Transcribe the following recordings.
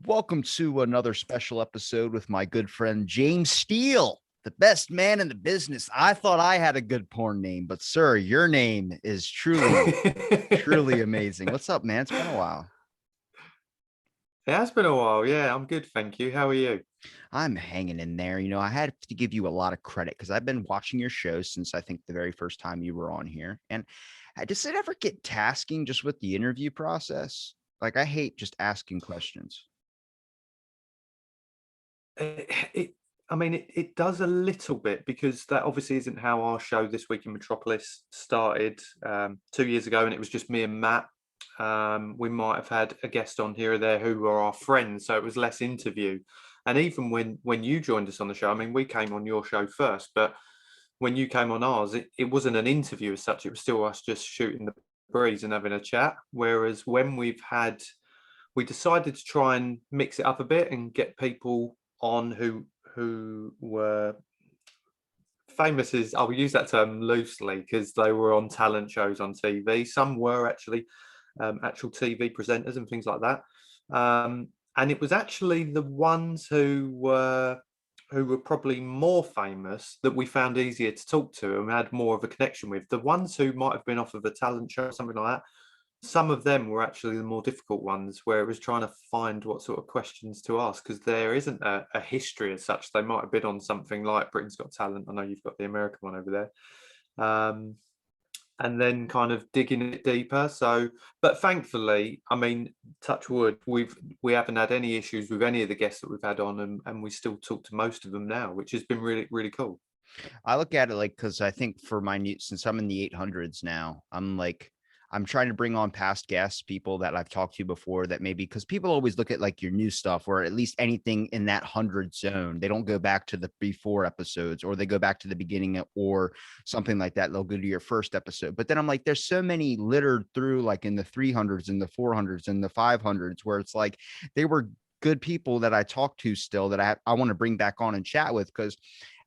Welcome to another special episode with my good friend James Steele, the best man in the business. I thought I had a good porn name, but sir, your name is truly It amazing. What's up, man? It's been a while. has been a while. Yeah, I'm good, thank you. How are you? I'm hanging in there. I had to give you a lot of credit because I've been watching your show since I think the very first time you were on here. And does it ever get tasking just with the interview process? Like, I hate just asking questions. It, it it does a little bit because that obviously isn't how our show This Week in Metropolis started 2 years ago, and it was just me and Matt. We might have had a guest on here or there who were our friends, so it was less interview. And even when you joined us on the show, I mean, we came on your show first, but when you came on ours, it wasn't an interview as such. It was still us just shooting the breeze and having a chat. Whereas when we decided to try and mix it up a bit and get people on who were famous, is I'll use that term loosely because they were on talent shows on TV. Some were actually actual TV presenters and things like that. And it was actually the ones who were probably more famous that we found easier to talk to and had more of a connection with. The ones who might have been off of a talent show or something like that, some of them were actually the more difficult ones, where it was trying to find what sort of questions to ask because there isn't a history as such. They might have been on something like Britain's Got Talent. I know you've got the American one over there. And then kind of digging it deeper. So, but thankfully, I mean, touch wood, we haven't had any issues with any of the guests that we've had on, and we still talk to most of them now, which has been really, really cool. I look at it like because I think for my new since I'm in the 800s now, I'm trying to bring on past guests, people that I've talked to before that maybe because people always look at like your new stuff or at least anything in that 100 zone. They don't go back to the before episodes or they go back to the beginning or something like that. They'll go to your first episode. But then I'm like, there's so many littered through like in the 300s and the 400s and the 500s where it's like they were good people that I talk to still that I want to bring back on and chat with because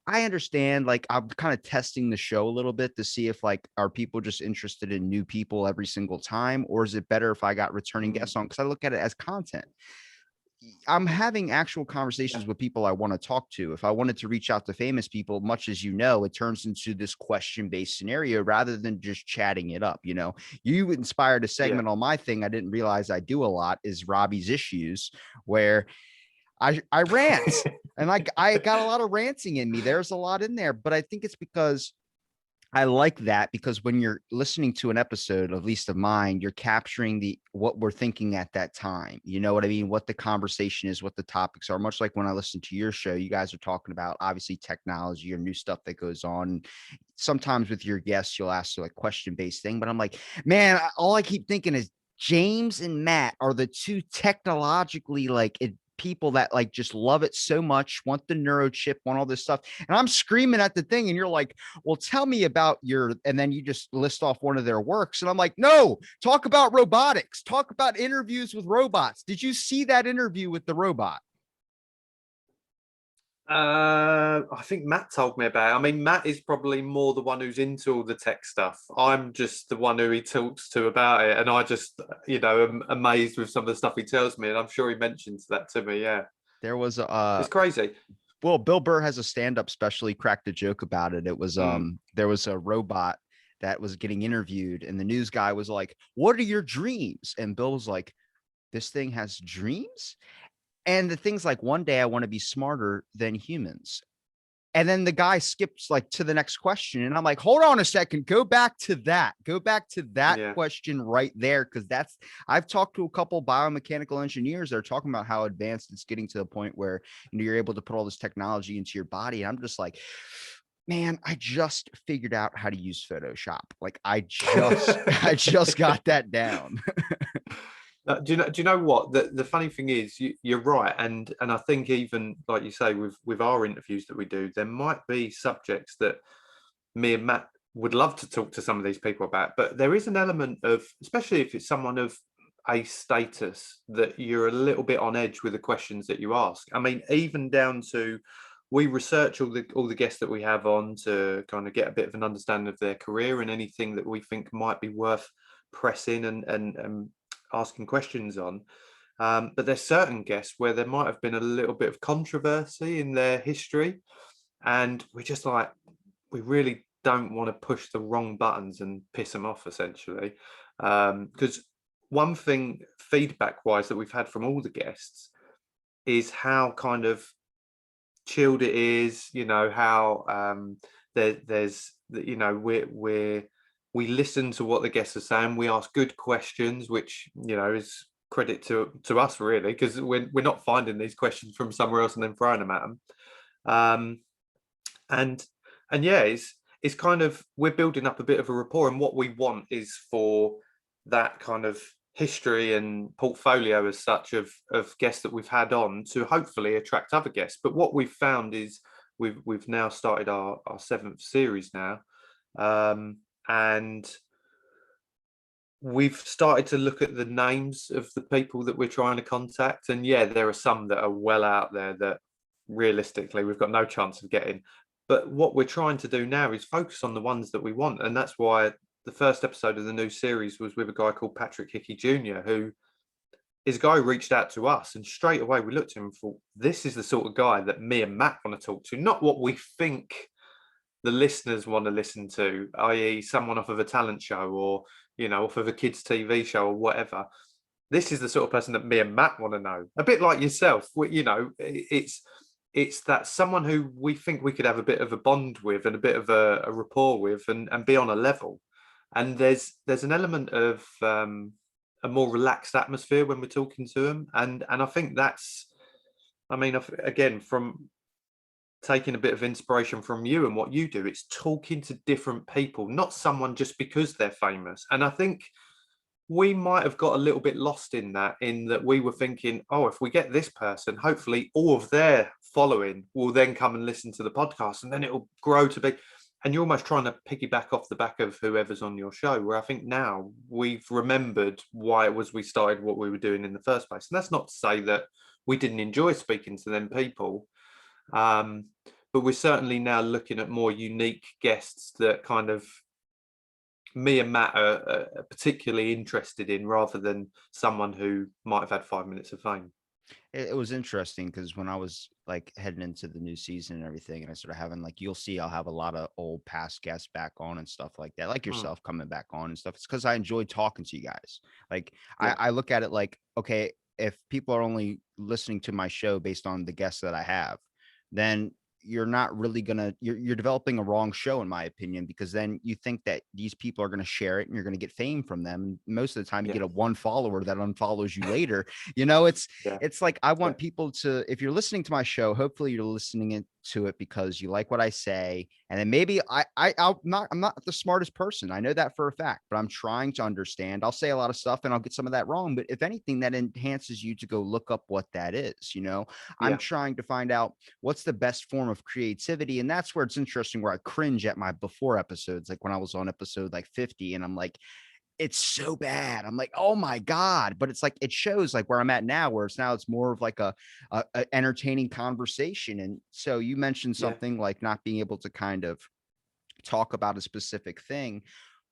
I understand, like, I'm kind of testing the show a little bit to see if, like, are people just interested in new people every single time, or is it better if I got returning Mm, guests on? Because I look at it as content. I'm having actual yeah, conversations with people I want to talk to. If I wanted to reach out to famous people, much as you know, it turns into this question-based scenario rather than just chatting it up. You inspired a yeah. segment on my thing I didn't realize I do a lot is Robbie's Issues, where I rant and I got a lot of ranting in me. There's a lot in there, but I think it's because I like that because when you're listening to an episode, at least of mine, you're capturing the what we're thinking at that time. You know what I mean? What the conversation is, what the topics are. Much like when I listen to your show, you guys are talking about obviously technology or new stuff that goes on. Sometimes with your guests, you'll ask like question-based thing, but I'm like, man, all I keep thinking is James and Matt are the two technologically like people that like just love it so much, want the neurochip, want all this stuff. And I'm screaming at the thing, and you're like, well, tell me about your, and then you just list off one of their works. And I'm like, no, talk about robotics, talk about interviews with robots. Did you see that interview with the robot? I think Matt told me about it. I mean, Matt is probably more the one who's into all the tech stuff. I'm just the one who he talks to about it, and I just, am amazed with some of the stuff he tells me, and I'm sure he mentions that to me. Yeah, There was it's crazy. well, Bill Burr has a stand-up special. He cracked a joke about it. It was Mm. there was a robot that was getting interviewed, and the news guy was like, what are your dreams? And Bill was like, this thing has dreams. And the thing's like, one day I want to be smarter than humans. And then the guy skips like to the next question. And I'm like, hold on a second, go back to that. Go back to that Yeah. question right there. Cause I've talked to a couple biomechanical engineers that are talking about how advanced it's getting to the point where you're able to put all this technology into your body. And I'm just like, man, I just figured out how to use Photoshop. Like I just got that down. Do you know what the funny thing is? You're right, and I think even like you say with our interviews that we do, there might be subjects that me and Matt would love to talk to some of these people about, but there is an element of, especially if it's someone of a status, that you're a little bit on edge with the questions that you ask. I mean, even down to, we research all the guests that we have on to kind of get a bit of an understanding of their career and anything that we think might be worth pressing and asking questions on. But there's certain guests where there might have been a little bit of controversy in their history, and we're just like, we really don't want to push the wrong buttons and piss them off, essentially. Because one thing feedback wise that we've had from all the guests is how kind of chilled it is, how there's we listen to what the guests are saying, we ask good questions, which is credit to us, really, because we're not finding these questions from somewhere else and then throwing them at them. And yeah, it's kind of, we're building up a bit of a rapport, and what we want is for that kind of history and portfolio as such of guests that we've had on to hopefully attract other guests. But what we've found is we've now started our 7th series now, and we've started to look at the names of the people that we're trying to contact, and yeah, there are some that are well out there that realistically we've got no chance of getting. But what we're trying to do now is focus on the ones that we want, and that's why the first episode of the new series was with a guy called Patrick Hickey Jr., who is a guy who reached out to us, and straight away we looked at him and thought, this is the sort of guy that me and Matt want to talk to, not what we think the listeners want to listen to, i.e. someone off of a talent show or, off of a kids' TV show or whatever. This is the sort of person that me and Matt want to know. A bit like yourself, it's that someone who we think we could have a bit of a bond with and a bit of a rapport with and be on a level. And there's an element of a more relaxed atmosphere when we're talking to them. And I think that's, again, from taking a bit of inspiration from you and what you do, it's talking to different people, not someone just because they're famous. And I think we might have got a little bit lost in that we were thinking, oh, if we get this person, hopefully all of their following will then come and listen to the podcast, and then it'll grow to be, and you're almost trying to piggyback off the back of whoever's on your show, where I think now we've remembered why it was we started what we were doing in the first place. And that's not to say that we didn't enjoy speaking to them people, but we're certainly now looking at more unique guests that kind of me and Matt are particularly interested in, rather than someone who might have had 5 minutes of fame. It was interesting because when I was like heading into the new season and everything, and I started having you'll see I'll have a lot of old past guests back on and stuff like that, like yourself coming back on and stuff. It's because I enjoy talking to you guys. I look at it like, okay, if people are only listening to my show based on the guests that I have, then you're not really you're developing a wrong show, in my opinion, because then you think that these people are going to share it and you're going to get fame from them. And most of the time you get a one follower that unfollows you later. It's like, I want people to, if you're listening to my show, hopefully you're listening to it because you like what I say. And then maybe I'm not the smartest person. I know that for a fact, but I'm trying to understand. I'll say a lot of stuff and I'll get some of that wrong. But if anything, that enhances you to go look up what that is. I'm trying to find out what's the best form of creativity. And that's where it's interesting, where I cringe at my before episodes, like when I was on episode 50, and I'm like, it's so bad. I'm like, oh my God. But it's like, it shows like where I'm at now, where it's more of like a entertaining conversation. And so you mentioned something like not being able to kind of talk about a specific thing.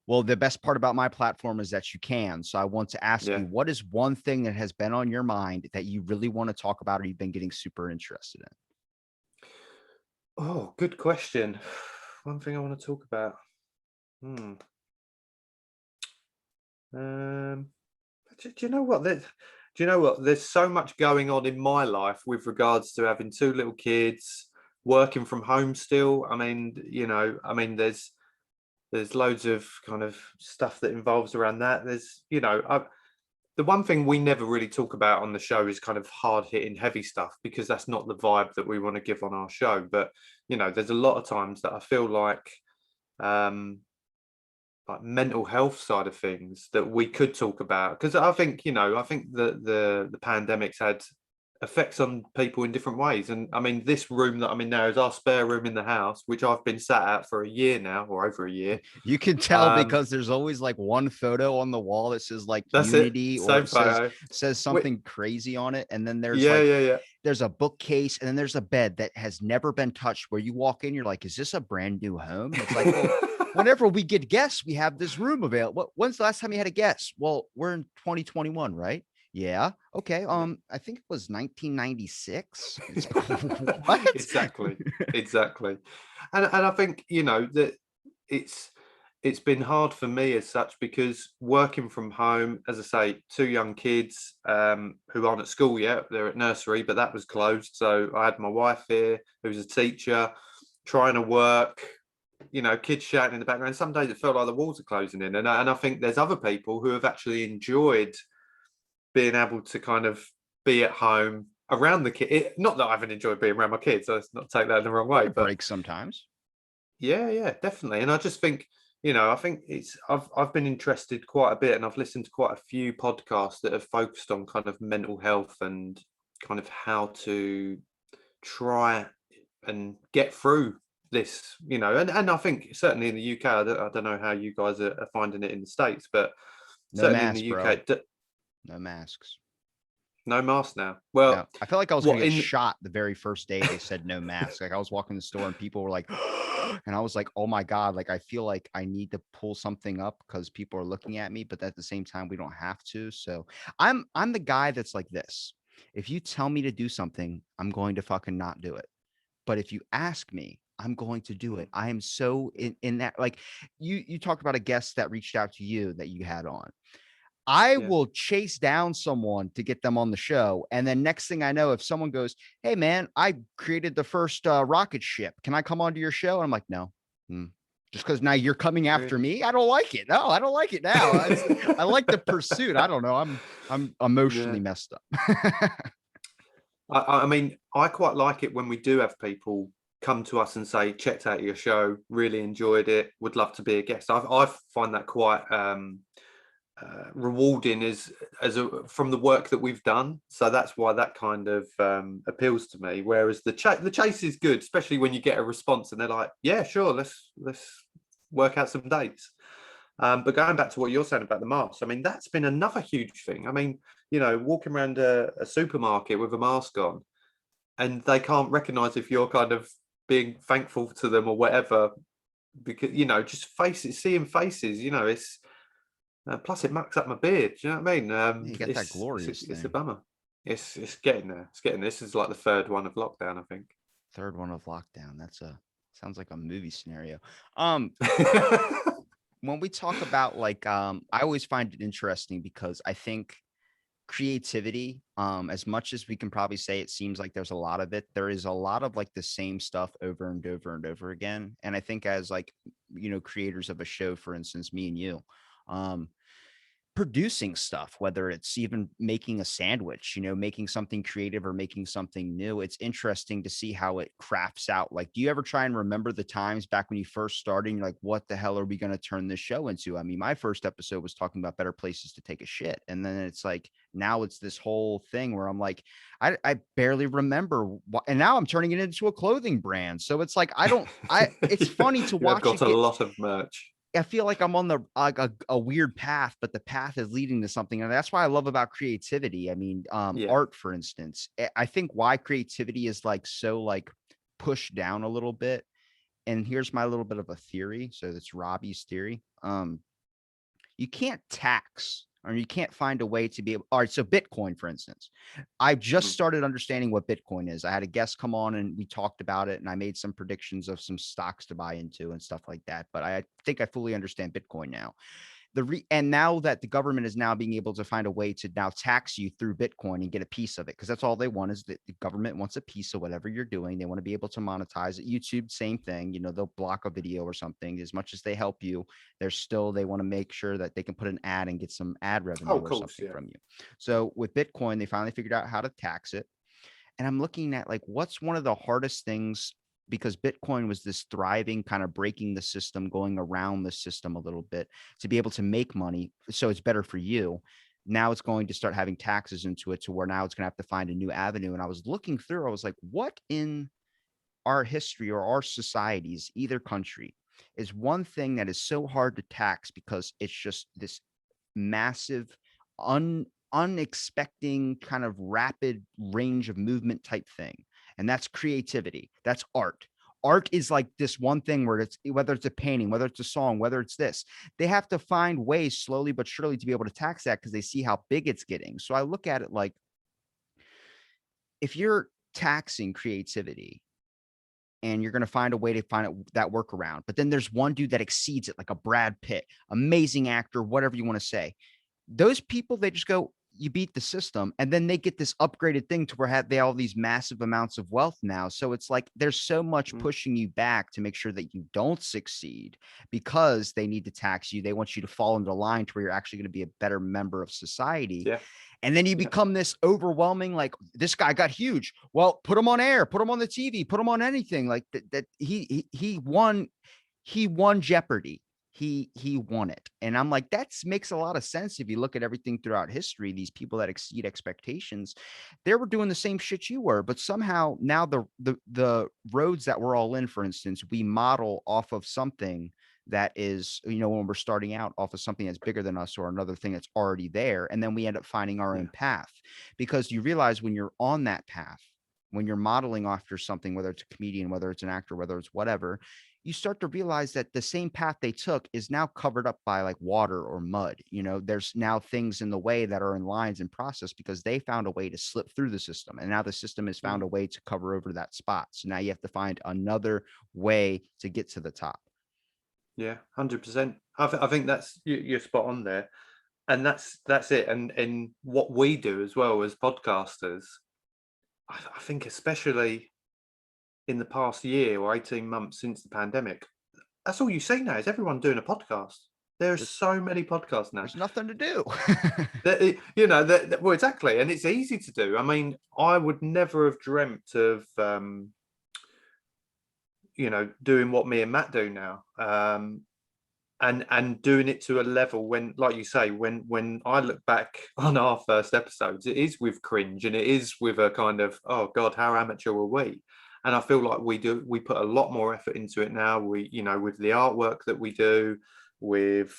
Well, the best part about my platform is that you can. So I want to ask you, what is one thing that has been on your mind that you really want to talk about, or you've been getting super interested in? Oh, good question. One thing I want to talk about. Do you know what? There's so much going on in my life with regards to having 2 little kids, working from home still. There's loads of kind of stuff that involves around that. The one thing we never really talk about on the show is kind of hard hitting heavy stuff, because that's not the vibe that we want to give on our show. But, there's a lot of times that I feel like mental health side of things that we could talk about, because I think the pandemic's had effects on people in different ways. And this room that I'm in now is our spare room in the house, which I've been sat at for a year now, or over a year. You can tell because there's always like one photo on the wall that says like that's unity, or it says something Wait, crazy on it. And then there's there's a bookcase, and then there's a bed that has never been touched, where you walk in, you're like, is this a brand new home? And it's like, well, whenever we get guests, we have this room available. When's the last time you had a guest? Well, we're in 2021, right? Yeah. Okay. Yeah. I think it was 1996. It's what? Exactly, exactly. And I think, that it's it's been hard for me as such because working from home, as I say, 2 young kids, who aren't at school yet, they're at nursery, but that was closed. So I had my wife here, who's a teacher, trying to work, kids shouting in the background. Some days it felt like the walls are closing in. And I think there's other people who have actually enjoyed being able to kind of be at home around the kid. Not that I haven't enjoyed being around my kids, so let's not take that in the wrong What way. a But break sometimes. yeah, yeah, definitely. And I just think, I think I've been interested quite a bit, and I've listened to quite a few podcasts that have focused on kind of mental health and kind of how to try and get through this, and I think certainly in the UK, I don't know how you guys are finding it in the States, but No certainly in the mask, bro. UK, No masks. no mask now. No, Well, I felt like I was gonna what get in shot the very first day they said no mask. Like I was walking the store and people were like, and I was like, oh my God, like I feel like I need to pull something up because people are looking at me, but at the same time, we don't have to. So I'm the guy that's like this. If you tell me to do something, I'm going to fucking not do it. But if you ask me, I'm going to do Mm, it. I am so in that like you talked about a guest that reached out to you that you had on. I yeah. will chase down someone to get them on the show. And then next thing I know, if someone goes, hey man, I created the first rocket ship. Can I come onto your show? And I'm like, no. Hmm. Just because now you're coming after Really? me. I don't like it. No, I don't like it now. I like the pursuit. I don't know. I'm emotionally Yeah. messed up. I mean, I quite like it when we do have people come to us and say, checked out your show, really enjoyed it, would love to be a guest. I find that quite rewarding from the work that we've done. So that's why that kind of appeals to me. Whereas the chase is good, especially when you get a response and they're like, yeah, sure, let's work out some dates. But going back to what you're saying about the mask, I mean, that's been another huge thing. I mean, walking around a supermarket with a mask on and they can't recognize if you're kind of being thankful to them or whatever, because, just faces, seeing faces, it's, plus it mucks up my beard. Do you know what I mean? Yeah, you got that glorious It's a thing. bummer. It's getting there. It's getting, this is like the third one of lockdown, I think. Third one of lockdown. That's a sounds like a movie scenario. Um, when we talk about like I always find it interesting because I think creativity, as much as we can probably say it seems like there's a lot of it, there is a lot of like the same stuff over and over and over again. And I think as like, creators of a show, for instance, me and you, um, producing stuff, whether it's even making a sandwich, making something creative or making something new. It's interesting to see how it crafts out. Like, do you ever try and remember the times back when you first started and you're like, what the hell are we going to turn this show into? I mean, my first episode was talking about better places to take a shit. And then it's like, now it's this whole thing where I'm like, I barely remember what, and now I'm turning it into a clothing brand. So it's like, it's Yeah, funny to you have watch got it a get, lot of merch. I feel like I'm on the like a weird path, but the path is leading to something. And that's why I love about creativity. I mean, Yeah. art, for instance. I think why creativity is like so like pushed down a little bit. And here's my little bit of a theory. So that's Robbie's theory. You can't tax or you can't find a way to be able. All right. So Bitcoin, for instance, I've just Mhm. started understanding what Bitcoin is. I had a guest come on and we talked about it and I made some predictions of some stocks to buy into and stuff like that. But I think I fully understand Bitcoin now. And now that the government is now being able to find a way to now tax you through Bitcoin and get a piece of it, because that's all they want is that the government wants a piece of whatever you're doing. They want to be able to monetize it. YouTube, same thing. They'll block a video or something. As much as they help you, they want to make sure that they can put an ad and get some ad Oh, revenue of or course, something yeah. from you. So with Bitcoin, they finally figured out how to tax it. And I'm looking at like what's one of the hardest things, because Bitcoin was this thriving kind of breaking the system, going around the system a little bit to be able to make money. So it's better for you. Now it's going to start having taxes into it to where now it's going to have to find a new avenue. And I was looking through, I was like, what in our history or our societies, either country, is one thing that is so hard to tax because it's just this massive, unexpecting kind of rapid range of movement type thing. And that's creativity. That's art. art is like this one thing where it's whether it's a painting, whether it's a song, whether it's this, they have to find ways slowly but surely to be able to tax that because they see how big it's getting. So I look at it like if you're taxing creativity and you're going to find a way to find that workaround, but then there's one dude that exceeds it, like a Brad Pitt, amazing actor, whatever you want to say. Those people, they just go, you beat the system, and then they get this upgraded thing to where they all these massive amounts of wealth now. So it's like there's so much pushing you back to make sure that you don't succeed because they need to tax you. They want you to fall into line to where you're actually going to be a better member of society. Yeah. And then you become this overwhelming, like this guy got huge. Well, put him on air, put him on the TV, put him on anything like that. He won Jeopardy. He won it. And I'm like, that makes a lot of sense. If you look at everything throughout history, these people that exceed expectations, they were doing the same shit you were, but somehow now the roads that we're all in, for instance, we model off of something that is, when we're starting out off of something that's bigger than us or another thing that's already there. And then we end up finding our own path because you realize when you're on that path, when you're modeling after something, whether it's a comedian, whether it's an actor, whether it's whatever, you start to realize that the same path they took is now covered up by like water or mud. There's now things in the way that are in lines and process because they found a way to slip through the system. And now the system has found a way to cover over that spot. So now you have to find another way to get to the top. Yeah, 100%. I think that's you're spot on there, and that's it. And what we do as well as podcasters, I think especially in the past year or 18 months since the pandemic, that's all you see now is everyone doing a podcast. There's so many podcasts now. There's nothing to do. Well, exactly, and it's easy to do. I mean, I would never have dreamt of doing what me and Matt do now, and doing it to a level when, like you say, when I look back on our first episodes, it is with cringe and it is with a kind of, oh God, how amateur were we? And I feel like we put a lot more effort into it now. We, with the artwork that we do, with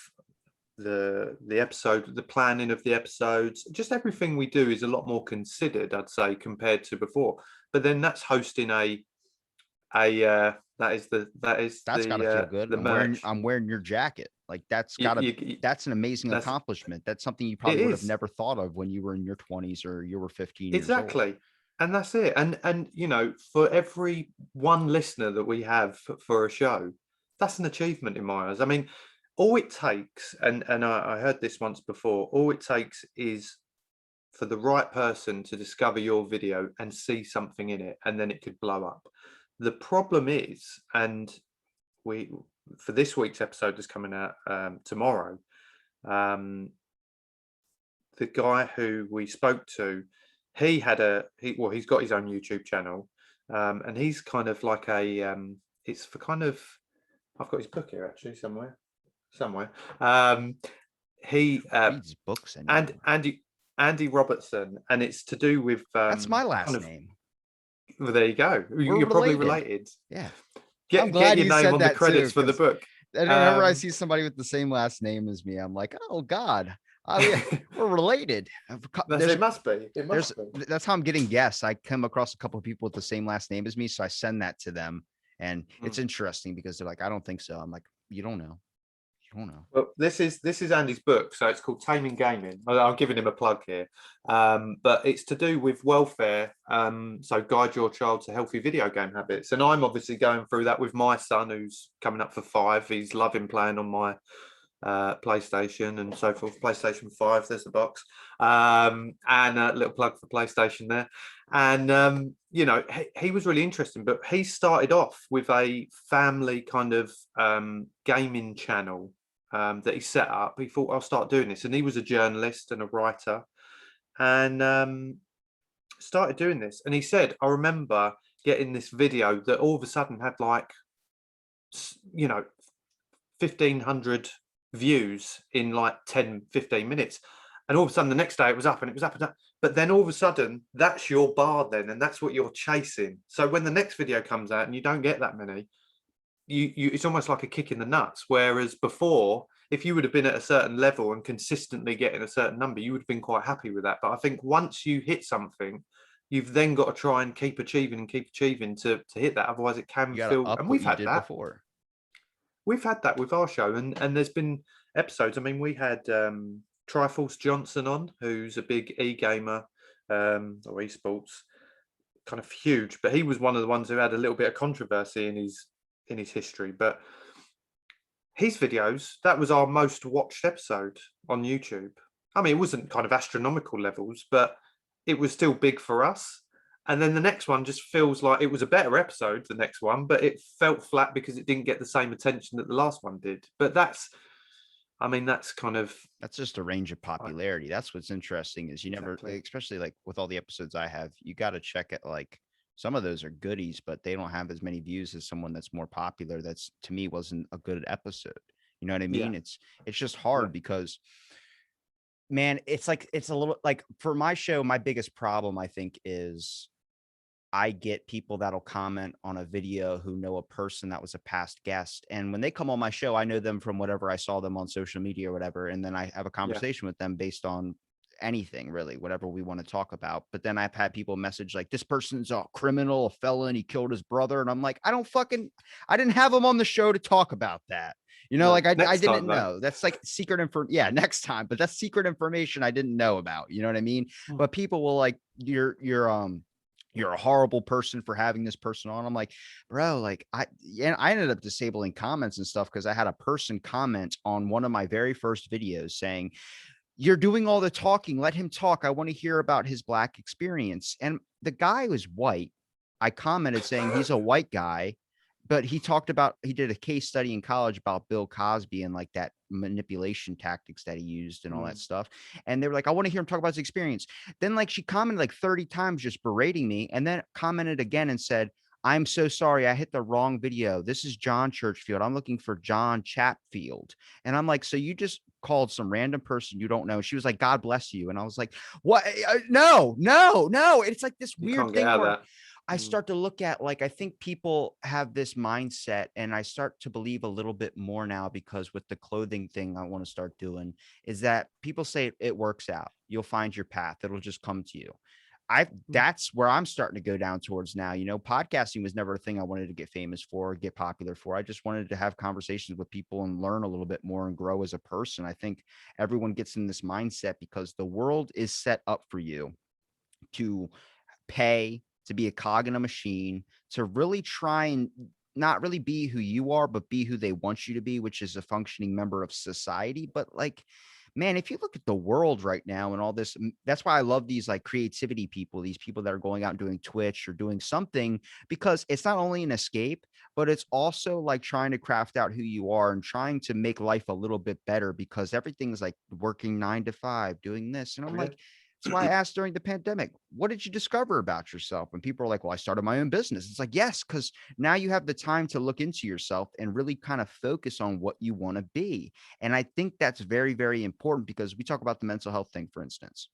the episode, the planning of the episodes, just everything we do is a lot more considered, I'd say, compared to before. But then that's hosting that's gotta feel good. I'm wearing your jacket. Like that's an amazing accomplishment. That's something you probably would have never thought of when you were in your 20s or you were 15 years old. Exactly. And that's it. And for every one listener that we have for a show, that's an achievement in my eyes. I mean, all it takes, and I heard this once before, all it takes is for the right person to discover your video and see something in it, and then it could blow up. The problem is, and for this week's episode that's coming out tomorrow, the guy who we spoke to, he's got his own YouTube channel, and he's kind of like it's for kind of, I've got his book here actually somewhere. He reads books and Andy Robertson, and it's to do with that's my last name. Well, there you go. You're probably related. Yeah. I'm glad your name on the credits for the book. Whenever I see somebody with the same last name as me, I'm like, oh God, we're related. It must be. That's how I'm getting guests. I come across a couple of people with the same last name as me, so I send that to them, and it's interesting because they're like, I don't think so. I'm like, you don't know. Well, this is Andy's book, so it's called Taming Gaming. I'm giving him a plug here, but it's to do with welfare. So guide your child to healthy video game habits, and I'm obviously going through that with my son, who's coming up for 5. He's loving playing on my PlayStation and so forth. PlayStation 5, there's the box, and a little plug for PlayStation there. And he was really interesting, but he started off with a family kind of gaming channel that he set up. He thought, I'll start doing this, and he was a journalist and a writer, and started doing this. And he said, I remember getting this video that all of a sudden had like 1,500 views in like 10-15 minutes, and all of a sudden the next day it was up and up. But then all of a sudden that's your bar then, and that's what you're chasing. So when the next video comes out and you don't get that many, you it's almost like a kick in the nuts. Whereas before, if you would have been at a certain level and consistently getting a certain number, you would have been quite happy with that. But I think once you hit something, you've then got to try and keep achieving to hit that. Otherwise, it You can got to feel. up And what you did before. we've had that with our show, and there's been episodes. I mean, we had Triforce Johnson on, who's a big e-gamer or esports, kind of huge, but he was one of the ones who had a little bit of controversy in his history. But his videos, that was our most watched episode on YouTube. I mean, it wasn't kind of astronomical levels, but it was still big for us. And then the next one just feels like it was a better episode, the next one, but it felt flat because it didn't get the same attention that the last one did. But I mean, that's kind of, That's just a range of popularity. That's what's interesting is you never, exactly. especially like with all the episodes I have, you got to check it. Like some of those are goodies, but they don't have as many views as someone that's more popular. That's to me wasn't a good episode. You know what I Yeah, mean? It's just yeah, hard because man, it's like it's a little like for my show, my biggest problem I think is I get people that'll comment on a video who know a person that was a past guest. And when they come on my show, I know them from whatever I saw them on social media or whatever. And then I have a yeah. conversation with them based on anything really, whatever we want to talk about. But then I've had people message like, this person's a criminal, a felon, he killed his brother. And I'm like, I didn't have him on the show to talk about that. You know, No, like I next time didn't though. know. That's like secret info. Yeah, next time. But that's secret information I didn't know about. You know what I mean? Mm. But people will like, you're a horrible person for having this person on. I'm like, bro, like I ended up disabling comments and stuff because I had a person comment on one of my very first videos saying, you're doing all the talking. Let him talk. I want to hear about his black experience. And the guy was white. I commented saying he's a white guy, but he did a case study in college about Bill Cosby and like that manipulation tactics that he used and all that Mm. stuff. And they were like, I want to hear him talk about his experience. Then like she commented like 30 times just berating me and then commented again and said, I'm so sorry. I hit the wrong video. This is John Churchfield. I'm looking for John Chatfield. And I'm like, so you just called some random person you don't know. She was like, God bless you. And I was like, what? No, no, no. It's like this You weird can't get thing out of where that. I Mm. start to look at like, I think people have this mindset and I start to believe a little bit more now because with the clothing thing I want to start doing is that people say it works out. You'll find your path. It'll just come to you. Mm. That's where I'm starting to go down towards now. You know, podcasting was never a thing I wanted to get famous for, or get popular for. I just wanted to have conversations with people and learn a little bit more and grow as a person. I think everyone gets in this mindset because the world is set up for you to pay, to be a cog in a machine, to really try and not really be who you are, but be who they want you to be, which is a functioning member of society. But like, man, if you look at the world right now and all this, that's why I love these like creativity people, these people that are going out and doing Twitch or doing something, because it's not only an escape, but it's also like trying to craft out who you are and trying to make life a little bit better because everything's like working 9 to 5, doing this. And I'm Yeah. like, that's why I asked during the pandemic, what did you discover about yourself? And people are like, well, I started my own business. It's like, yes, because now you have the time to look into yourself and really kind of focus on what you want to be. And I think that's very, very important because we talk about the mental health thing, for instance.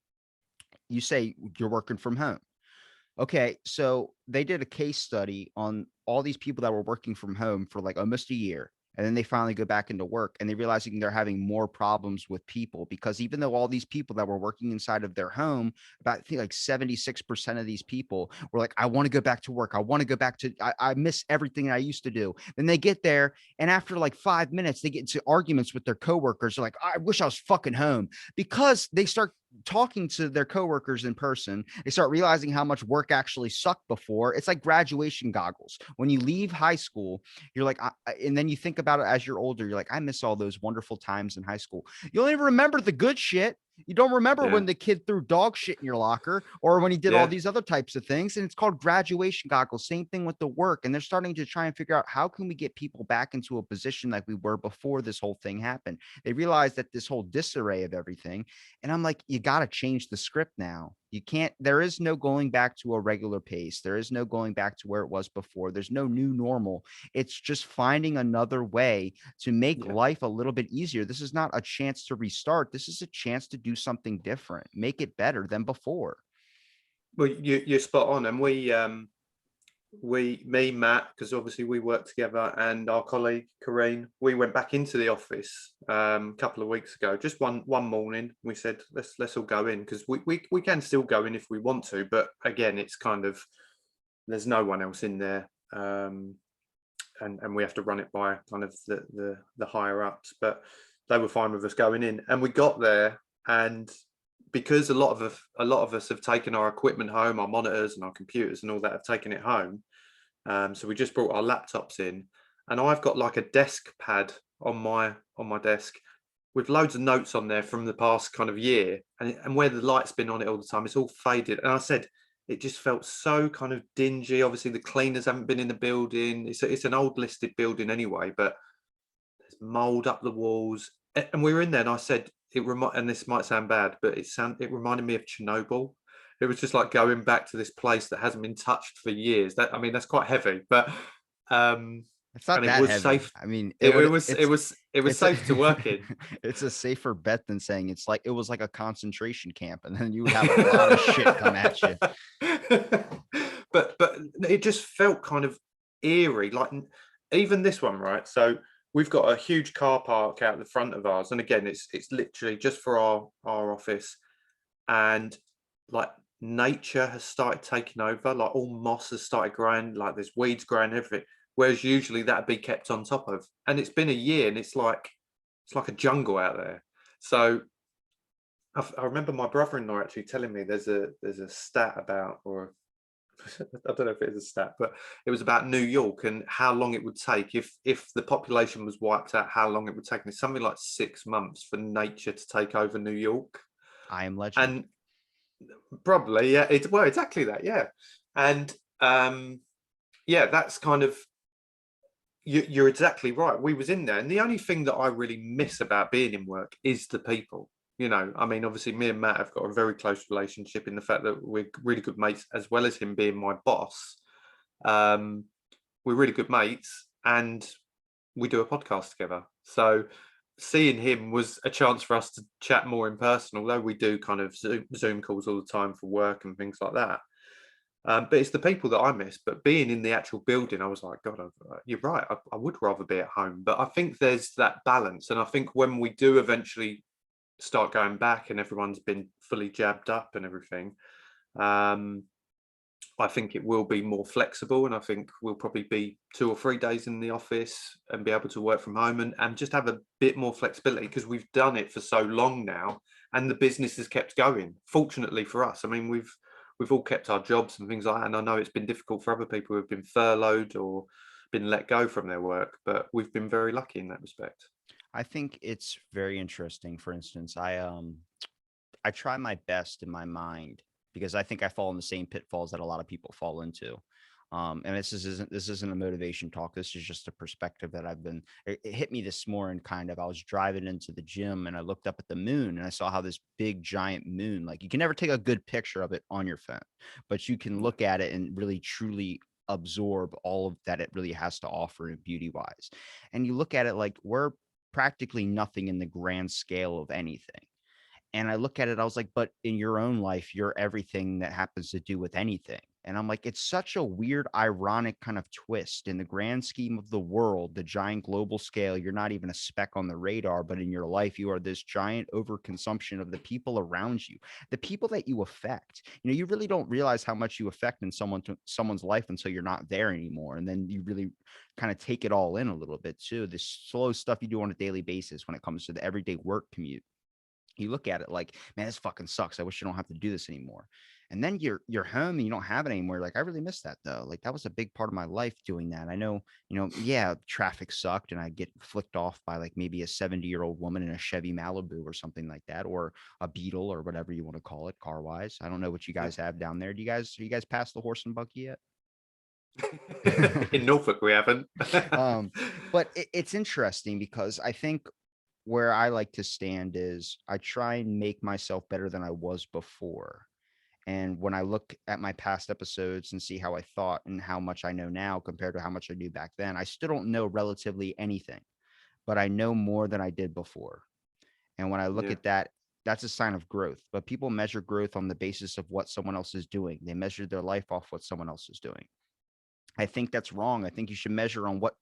You say you're working from home. Okay, so they did a case study on all these people that were working from home for like almost a year. And then they finally go back into work and they're realizing they're having more problems with people because even though all these people that were working inside of their home, about I think like 76% of these people were like, I want to go back to work. I want to go back to, I miss everything I used to do. Then they get there and after like 5 minutes, they get into arguments with their coworkers. They're like, I wish I was fucking home because they start talking to their coworkers in person, they start realizing how much work actually sucked before. It's like graduation goggles. When you leave high school, you're like, and then you think about it as you're older, you're like, I miss all those wonderful times in high school. You only remember the good shit. You don't remember Yeah. when the kid threw dog shit in your locker or when he did all Yeah. these other types of things. And it's called graduation goggles. Same thing with the work. And they're starting to try and figure out how can we get people back into a position like we were before this whole thing happened. They realized that this whole disarray of everything. And I'm like, you got to change the script now. You can't, there is no going back to a regular pace. There is no going back to where it was before. There's no new normal. It's just finding another way to make Yeah. life a little bit easier. This is not a chance to restart. This is a chance to do something different, make it better than before. Well, you're spot on, and Matt, because obviously we work together, and our colleague Corrine, we went back into the office a couple of weeks ago. Just one morning, we said let's all go in, because we can still go in if we want to, but again, it's kind of there's no one else in there, and we have to run it by kind of the higher ups. But they were fine with us going in, and we got there, and because a lot of us have taken our equipment home, our monitors and our computers and all that have taken it home. So we just brought our laptops in, and I've got like a desk pad on my desk with loads of notes on there from the past kind of year, and where the light's been on it all the time, it's all faded. And I said it just felt so kind of dingy. Obviously, the cleaners haven't been in the building. It's an old listed building anyway, but there's mold up the walls. And we were in there, and I said and this might sound bad, but it reminded me of Chernobyl. It was just like going back to this place that hasn't been touched for years. That, I mean, that's quite heavy, but It's not and it that was heavy. safe. I mean, It, it it would was it was it was it's a safe to work in. it's a safer bet than saying it's like it was like a concentration camp, and then you would have a lot of shit come at you. But it just felt kind of eerie. Like even this one, right? So we've got a huge car park out the front of ours, and again, it's literally just for our office, and like nature has started taking over. Like all moss has started growing. Like there's weeds growing everything. Whereas usually that'd be kept on top of. And it's been a year, and it's like a jungle out there. So I remember my brother-in-law actually telling me there's a stat about, or I don't know if it is a stat, but it was about New York and how long it would take if the population was wiped out, how long it would take. And it's something like 6 months for nature to take over New York. I Am Legend. And probably, yeah, well, exactly that, yeah. And yeah, that's kind of you're exactly right. We was in there, and the only thing that I really miss about being in work is the people. You know, I mean, obviously, me and Matt have got a very close relationship in the fact that we're really good mates, as well as him being my boss. Um, we're really good mates, and we do a podcast together. So seeing him was a chance for us to chat more in person, although we do kind of Zoom calls all the time for work and things like that. But it's the people that I miss. But being in the actual building, I was like, God, you're right. I would rather be at home. But I think there's that balance. And I think when we do eventually start going back and everyone's been fully jabbed up and everything, I think it will be more flexible. And I think we'll probably be 2 or 3 days in the office and be able to work from home, and just have a bit more flexibility, because we've done it for so long now and the business has kept going. Fortunately for us, I mean, we've all kept our jobs and things like that. And I know it's been difficult for other people who've been furloughed or been let go from their work, but we've been very lucky in that respect. I think it's very interesting. For instance, I try my best in my mind because I think I fall in the same pitfalls that a lot of people fall into. And this isn't a motivation talk. This is just a perspective that it hit me this morning. Kind of, I was driving into the gym and I looked up at the moon and I saw how this big giant moon, like you can never take a good picture of it on your phone, but you can look at it and really truly absorb all of that it really has to offer in beauty wise. And you look at it like we're practically nothing in the grand scale of anything. And I look at it, I was like, but in your own life, you're everything that happens to do with anything. And I'm like, it's such a weird, ironic kind of twist in the grand scheme of the world, the giant global scale. You're not even a speck on the radar, but in your life, you are this giant overconsumption of the people around you, the people that you affect. You know, you really don't realize how much you affect in someone's life until you're not there anymore. And then you really kind of take it all in a little bit too. This slow stuff you do on a daily basis when it comes to the everyday work commute. You look at it like, man, this fucking sucks. I wish you don't have to do this anymore. And then you're home and you don't have it anymore. Like, I really miss that though. Like that was a big part of my life doing that. I know, yeah, traffic sucked and I get flicked off by like maybe a 70-year-old woman in a Chevy Malibu or something like that, or a Beetle or whatever you want to call it, car wise. I don't know what you Yeah. guys have down there. You guys pass the horse and buggy yet? In Norfolk, we haven't. But it's interesting because I think where I like to stand is I try and make myself better than I was before. And when I look at my past episodes and see how I thought and how much I know now compared to how much I knew back then, I still don't know relatively anything, but I know more than I did before. And when I look Yeah. at that, that's a sign of growth. But people measure growth on the basis of what someone else is doing. They measure their life off what someone else is doing. I think that's wrong. I think you should measure on what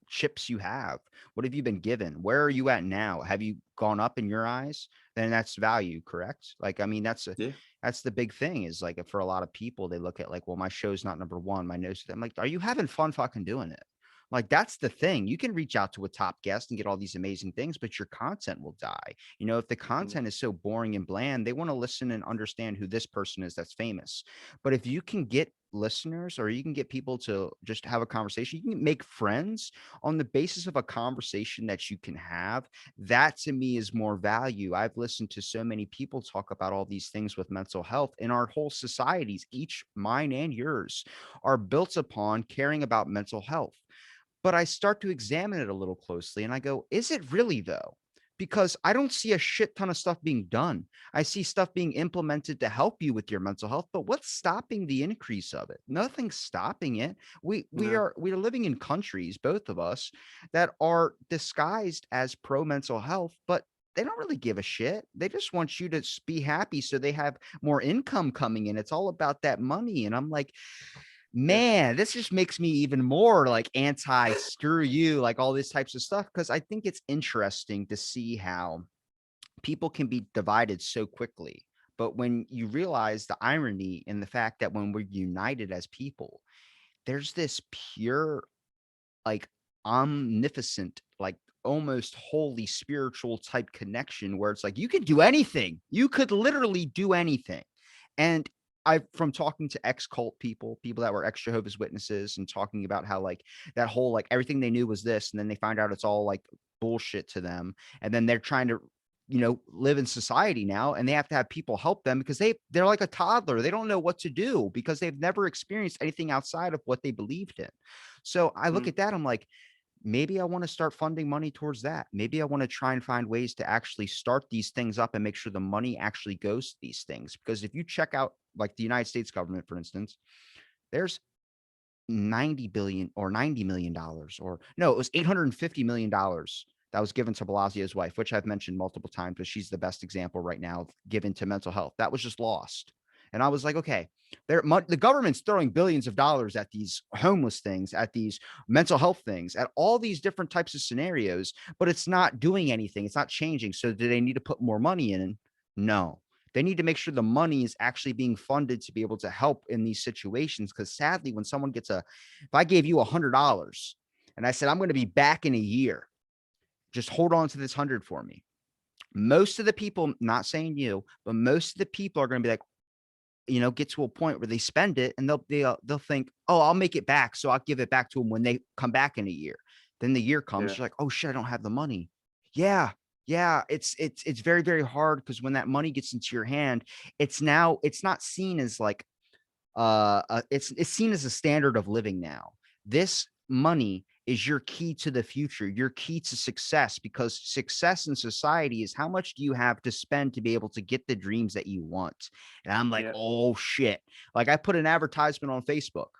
chips you have. What have you been given? Where are you at now? Have you gone up in your eyes? Then that's value, correct? Like, I mean, Yeah. that's the big thing is like for a lot of people, they look at like, well, my show's not number one. My nose, I'm like, are you having fun fucking doing it? Like, that's the thing. You can reach out to a top guest and get all these amazing things, but your content will die. You know, if the Yeah. content is so boring and bland, they want to listen and understand who this person is that's famous. But if you can get listeners or you can get people to just have a conversation, you can make friends on the basis of a conversation that you can have. That to me is more value. I've listened to so many people talk about all these things with mental health, and our whole societies, each mine and yours, are built upon caring about mental health. But I start to examine it a little closely and I go, is it really though? Because I don't see a shit ton of stuff being done. I see stuff being implemented to help you with your mental health, but what's stopping the increase of it? Nothing's stopping it. We No. are we are living in countries, both of us, that are disguised as pro mental health, but they don't really give a shit. They just want you to be happy so they have more income coming in. It's all about that money. And I'm like, Yeah. man, this just makes me even more like anti screw you, like all these types of stuff. Cause I think it's interesting to see how people can be divided so quickly. But when you realize the irony in the fact that when we're united as people, there's this pure, like omnificent, like almost holy spiritual type connection where it's like you could do anything. You could literally do anything. And I, from talking to ex cult people, people that were ex Jehovah's Witnesses, and talking about how like that whole like everything they knew was this, and then they find out it's all like bullshit to them, and then they're trying to, you know, live in society now, and they have to have people help them because they're like a toddler. They don't know what to do because they've never experienced anything outside of what they believed in. So I look Mm. at that, I'm like, maybe I want to start funding money towards that. Maybe I want to try and find ways to actually start these things up and make sure the money actually goes to these things. Because if you check out like the United States government, for instance, there's 90 billion or $90 million, or no, it was $850 million that was given to Blasio's wife, which I've mentioned multiple times, but she's the best example right now given to mental health. That was just lost. And I was like, okay, the government's throwing billions of dollars at these homeless things, at these mental health things, at all these different types of scenarios, but it's not doing anything. It's not changing. So do they need to put more money in? No. They need to make sure the money is actually being funded to be able to help in these situations. Because sadly, when someone gets if I gave you $100 and I said, I'm going to be back in a year, just hold on to this 100 for me. Most of the people, not saying you, but most of the people are going to be like, you know, get to a point where they spend it and they'll think, oh, I'll make it back. So I'll give it back to them when they come back in a year. Then the year comes, Yeah. you're like, oh shit, I don't have the money. Yeah. Yeah. It's very, very hard because when that money gets into your hand, it's not seen as like it's seen as a standard of living now. This money is your key to the future, your key to success, because success in society is how much do you have to spend to be able to get the dreams that you want. And I'm like, Yeah. oh shit. Like I put an advertisement on Facebook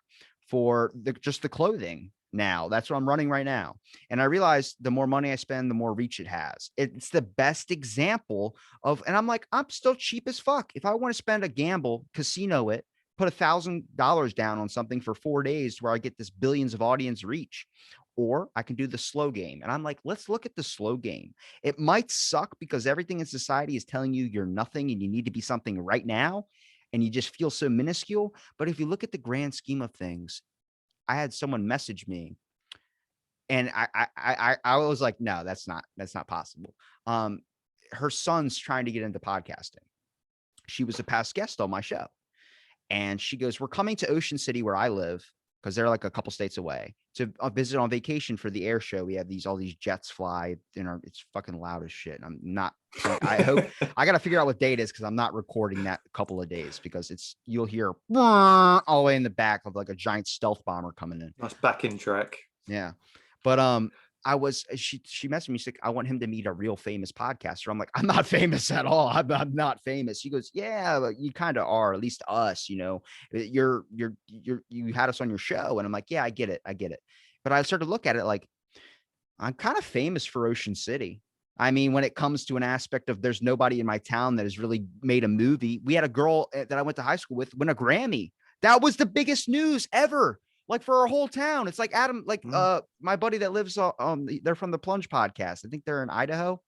for just the clothing. Now that's what I'm running right now. And I realized the more money I spend, the more reach it has. It's the best example of, and I'm like, I'm still cheap as fuck. If I want to spend a gamble, casino it, put $1,000 down on something for 4 days where I get this billions of audience reach. Or I can do the slow game. And I'm like, let's look at the slow game. It might suck because everything in society is telling you you're nothing and you need to be something right now. And you just feel so minuscule. But if you look at the grand scheme of things, I had someone message me and I was like, no, that's not possible. Her son's trying to get into podcasting. She was a past guest on my show. And she goes, we're coming to Ocean City where I live, because they're like a couple states away, to visit on vacation for the air show. We have all these jets fly, it's fucking loud as shit. And I'm not playing. I hope I got to figure out what day it is because I'm not recording that couple of days because you'll hear all the way in the back of like a giant stealth bomber coming in. Nice backing track. Yeah. But she messaged me. She's like, I want him to meet a real famous podcaster. I'm like, I'm not famous at all. I'm not famous. She goes, yeah, but you kind of are, at least us, you know, you had us on your show. And I'm like, yeah, I get it. I get it. But I started to look at it like, I'm kind of famous for Ocean City. I mean, when it comes to an aspect of there's nobody in my town that has really made a movie. We had a girl that I went to high school with win a Grammy. That was the biggest news ever. like for our whole town. It's like Adam, like Mm. my buddy that lives they're from the Plunge podcast. I think they're in Idaho.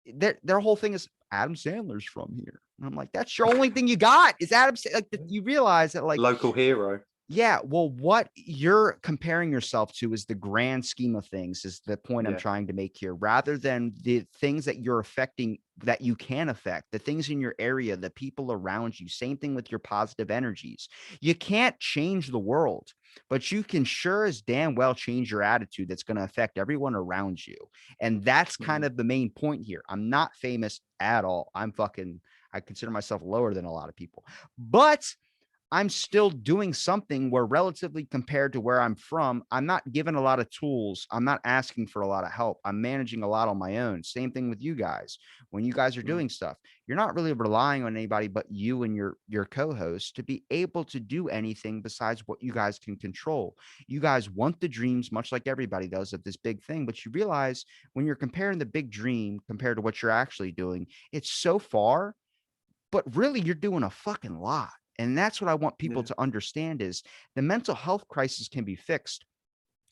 Their whole thing is Adam Sandler's from here. And I'm like, that's your only thing you got is Adam. Like you realize that like Local hero. yeah, well, what you're comparing yourself to is the grand scheme of things, is the point I'm Yeah. trying to make here, rather than the things that you're affecting that you can affect, the things in your area, the people around you. Same thing with your positive energies. You can't change the world, but you can sure as damn well change your attitude that's going to affect everyone around you. And that's kind Mm. of the main point here. I'm not famous at all. I consider myself lower than a lot of people, but I'm still doing something where relatively compared to where I'm from, I'm not given a lot of tools. I'm not asking for a lot of help. I'm managing a lot on my own. Same thing with you guys. When you guys are Mm. doing stuff, you're not really relying on anybody but you and your co-host to be able to do anything besides what you guys can control. You guys want the dreams, much like everybody does, of this big thing, but you realize when you're comparing the big dream compared to what you're actually doing, it's so far, but really you're doing a fucking lot. And that's what I want people Yeah. to understand is the mental health crisis can be fixed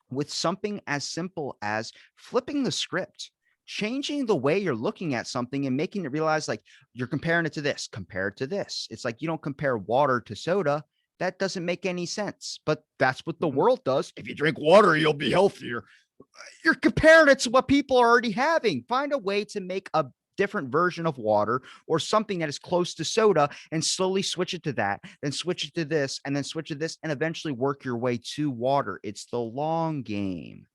with something as simple as flipping the script, changing the way you're looking at something and making it realize like you're comparing it to this, compare it to this. It's like you don't compare water to soda. That doesn't make any sense, but that's what the Mhm. world does. If you drink water, you'll be healthier. You're comparing it to what people are already having. Find a way to make a different version of water or something that is close to soda and slowly switch it to that, then switch it to this, and then switch to this, and eventually work your way to water. It's the long game.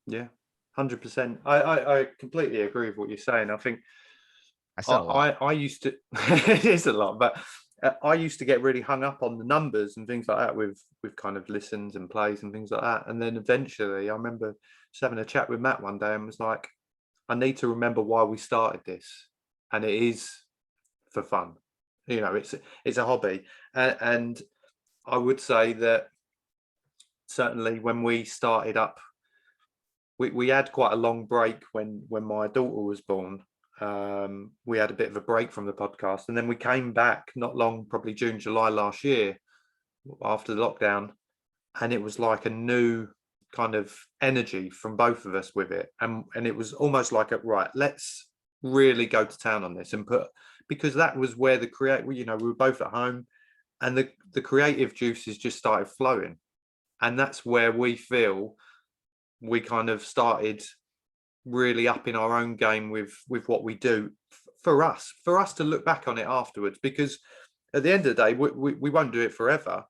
Yeah. 100%. I completely agree with what you're saying. I think I said a lot. I used to it is a lot, but I used to get really hung up on the numbers and things like that with kind of listens and plays and things like that. And then eventually I remember just having a chat with Matt one day and was like, I need to remember why we started this. And it is for fun. You know, it's a hobby. And I would say that certainly when we started up, we had quite a long break when my daughter was born. We had a bit of a break from the podcast, and then we came back not long, probably June, July last year after the lockdown, and it was like a new kind of energy from both of us with it, and it was almost like a right, let's really go to town on this and put, because that was where the create, you know, we were both at home, and the creative juices just started flowing, and that's where we feel we kind of started really upping our own game with what we do for us to look back on it afterwards, because at the end of the day we won't do it forever,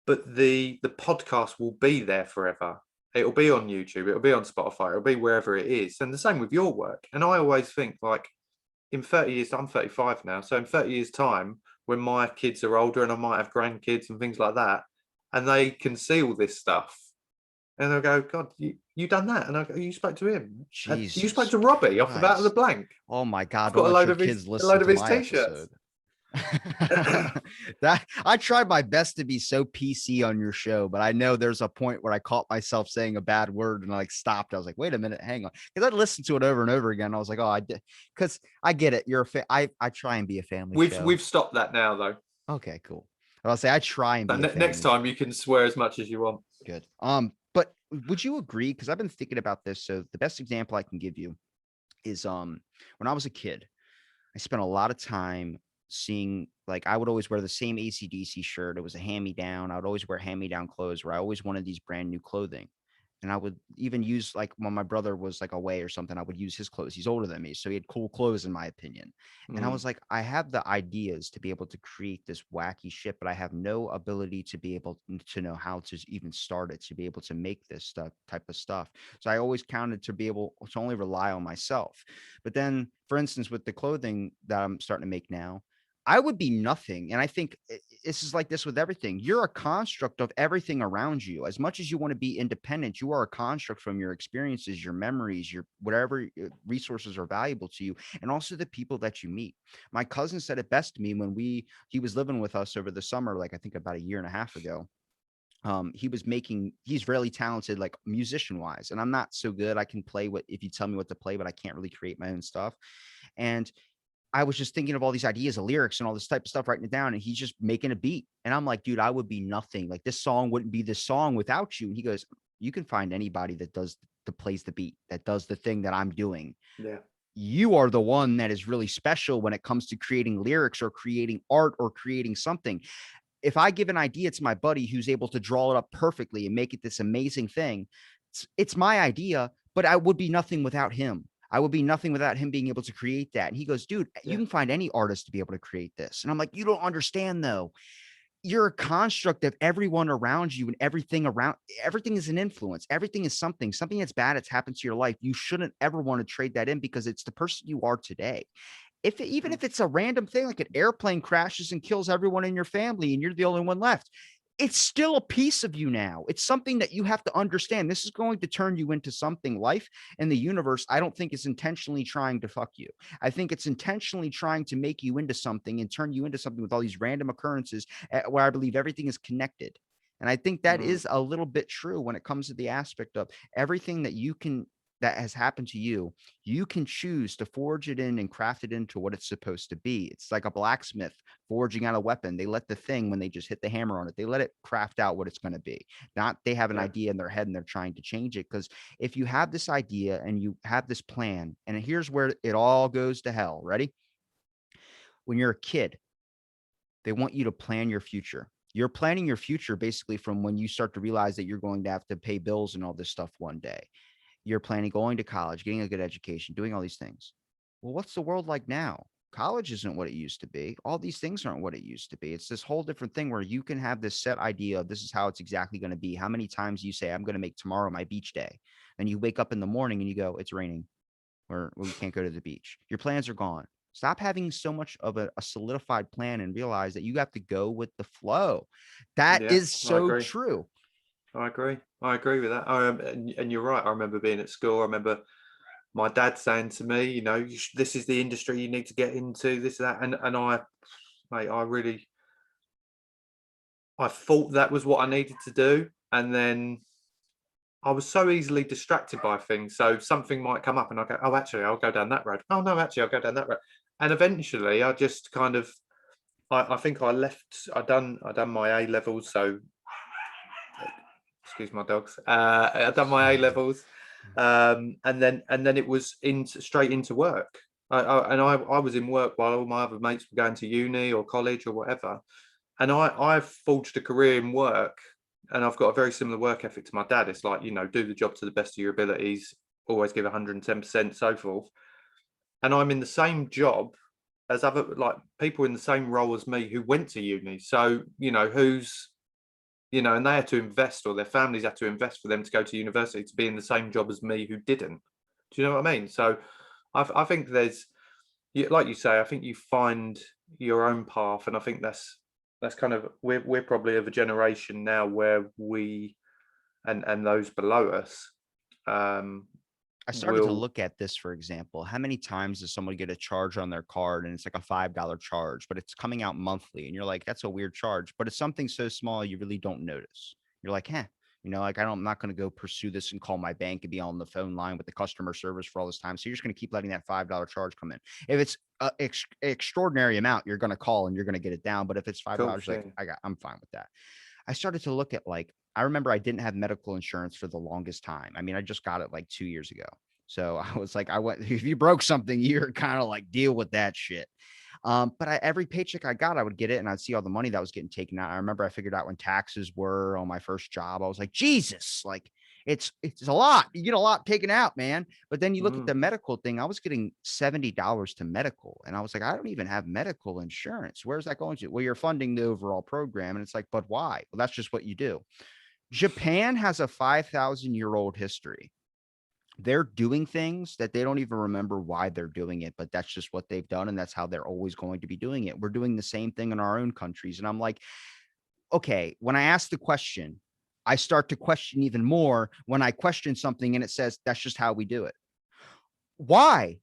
but the podcast will be there forever. It'll be on YouTube, it'll be on Spotify, it'll be wherever it is, and the same with your work. And I always think like in 30 years, I'm 35 now, so in 30 years time when my kids are older and I might have grandkids and things like that, and they can see all this stuff, and they'll go, God, you done that? And I go, you spoke to him. You spoke Jesus to Robbie off the bat of the Christ. blank. Oh my I've God. Don't got let your kids a listen load of to his my t-shirts. episode. That I tried my best to be so PC on your show, but I know there's a point where I caught myself saying a bad word and I like stopped. I was like, wait a minute, hang on. Because I'd listened to it over and over again. I was like, oh, I did, because I get it. You're I try and be a family show. We've stopped that now though. Okay, cool. I'll say I try and But be a next family time show. you can swear as much as you want. Good. But would you agree? Because I've been thinking about this. So the best example I can give you is when I was a kid, I spent a lot of time seeing, like, I would always wear the same ACDC shirt. It was a hand me down. I would always wear hand me down clothes where I always wanted these brand new clothing. And I would even use, like, when my brother was like away or something, I would use his clothes. He's older than me, so he had cool clothes, in my opinion. And I Mm, was like, I have the ideas to be able to create this wacky shit, but I have no ability to be able to know how to even start it, to be able to make this stuff type of stuff. So I always counted to be able to only rely on myself. But then, for instance, with the clothing that I'm starting to make now, I would be nothing. And I think this is like this with everything. You're a construct of everything around you. As much as you want to be independent, you are a construct from your experiences, your memories, your whatever resources are valuable to you, and also the people that you meet. My cousin said it best to me when he was living with us over the summer, like I think about a year and a half ago. He's really talented, like musician wise, and I'm not so good. I can play what if you tell me what to play, but I can't really create my own stuff. And I was just thinking of all these ideas of lyrics and all this type of stuff, writing it down, and he's just making a beat. And I'm like, dude, I would be nothing. Like this song wouldn't be this song without you. And he goes, you can find anybody that plays the beat, that does the thing that I'm doing. Yeah. You are the one that is really special when it comes to creating lyrics or creating art or creating something. If I give an idea to my buddy who's able to draw it up perfectly and make it this amazing thing, it's my idea, but I would be nothing without him. I would be nothing without him being able to create that. And he goes, dude, you Yeah. can find any artist to be able to create this. And I'm like, you don't understand though. You're a construct of everyone around you and everything is an influence. Everything is something that's bad that's happened to your life. You shouldn't ever want to trade that in because it's the person you are today. Even Mm. if it's a random thing, like an airplane crashes and kills everyone in your family and you're the only one left, it's still a piece of you now. It's something that you have to understand. This is going to turn you into something. Life and the universe, I don't think, is intentionally trying to fuck you. I think it's intentionally trying to make you into something and turn you into something with all these random occurrences where I believe everything is connected. And I think that Mm. is a little bit true when it comes to the aspect of everything that has happened to you. You can choose to forge it in and craft it into what it's supposed to be. It's like a blacksmith forging out a weapon. They let the thing, when they just hit the hammer on it, they let it craft out what it's going to be. Not they have an Yeah. idea in their head and they're trying to change it. Because if you have this idea and you have this plan, and here's where it all goes to hell. Ready? When you're a kid, they want you to plan your future. You're planning your future basically from when you start to realize that you're going to have to pay bills and all this stuff one day. You're planning going to college, getting a good education, doing all these things. Well, what's the world like now? College isn't what it used to be. All these things aren't what it used to be. It's this whole different thing where you can have this set idea of this is how it's exactly going to be. How many times you say, I'm going to make tomorrow my beach day. And you wake up in the morning and you go, it's raining or we can't go to the beach. Your plans are gone. Stop having so much of a solidified plan and realize that you have to go with the flow. That Yeah. is I so agree. true. I agree. I agree with that. And you're right. I remember being at school. I remember my dad saying to me, you know, this is the industry you need to get into. This, that, and I, mate, I thought that was what I needed to do, and then I was so easily distracted by things. So something might come up, and I go, "Oh, actually, I'll go down that road. Oh no, actually, I'll go down that road." And eventually, I just kind of, I think I left. I done my A levels. So excuse my dogs. I done my A levels, and then it was straight into work. I was in work while all my other mates were going to uni or college or whatever, and I've forged a career in work, and I've got a very similar work ethic to my dad. It's like, you know, do the job to the best of your abilities, always give 110%, so forth. And I'm in the same job as other, like, people in the same role as me who went to uni. So, you know, and they had to invest, or their families had to invest for them to go to university to be in the same job as me who didn't. Do you know what I mean? So I think there's, like you say, I think you find your own path, and I think that's kind of, we're probably of a generation now where we, and those below us, um, I started to will, look at this, for example. How many times does someone get a charge on their card and it's like a $5 charge, but it's coming out monthly? And you're like, that's a weird charge, but it's something so small you really don't notice. You're like, like I'm not going to go pursue this and call my bank and be on the phone line with the customer service for all this time. So you're just going to keep letting that $5 charge come in. If it's an extraordinary amount, you're going to call and you're going to get it down. But if it's of $5, course, like yeah. I'm fine with that. I started to look at like, I remember I didn't have medical insurance for the longest time. I mean, I just got it like 2 years ago. So I was like, if you broke something, you're kind of like deal with that shit. But every paycheck I got, I would get it and I'd see all the money that was getting taken out. I remember I figured out when taxes were on my first job. I was like, Jesus, like it's a lot. You get a lot taken out, man. But then you look at Mm, the medical thing. I was getting $70 to medical. And I was like, I don't even have medical insurance. Where's that going to? Well, you're funding the overall program. And it's like, but why? Well, that's just what you do. Japan has a 5,000-year-old history. They're doing things that they don't even remember why they're doing it, but that's just what they've done. And that's how they're always going to be doing it. We're doing the same thing in our own countries. And I'm like, okay, when I ask the question, I start to question even more when I question something and it says, that's just how we do it. Why?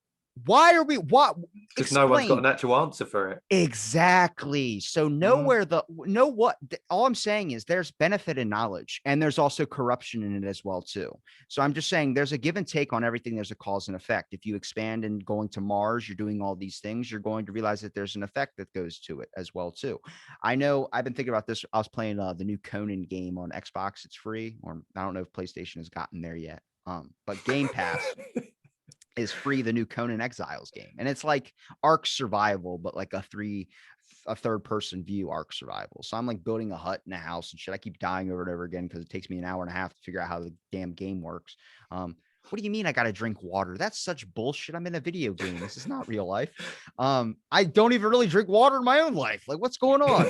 Why are we, what, Because no one's got explain. an actual answer for it. Exactly. So Mm, all I'm saying is there's benefit in knowledge, and there's also corruption in it as well too. So I'm just saying there's a give and take on everything. There's a cause and effect. If you expand and going to Mars, you're doing all these things, you're going to realize that there's an effect that goes to it as well too. I know I've been thinking about this. I was playing the new Conan game on Xbox. It's free, or I don't know if PlayStation has gotten there yet. But Game Pass is free, the new Conan Exiles game. And it's like Ark survival, but like a third person view Ark survival. So I'm like building a hut in a house and shit. I keep dying over and over again because it takes me an hour and a half to figure out how the damn game works. What do you mean I gotta drink water? That's such bullshit. I'm in a video game. This is not real life. I don't even really drink water in my own life. Like, what's going on?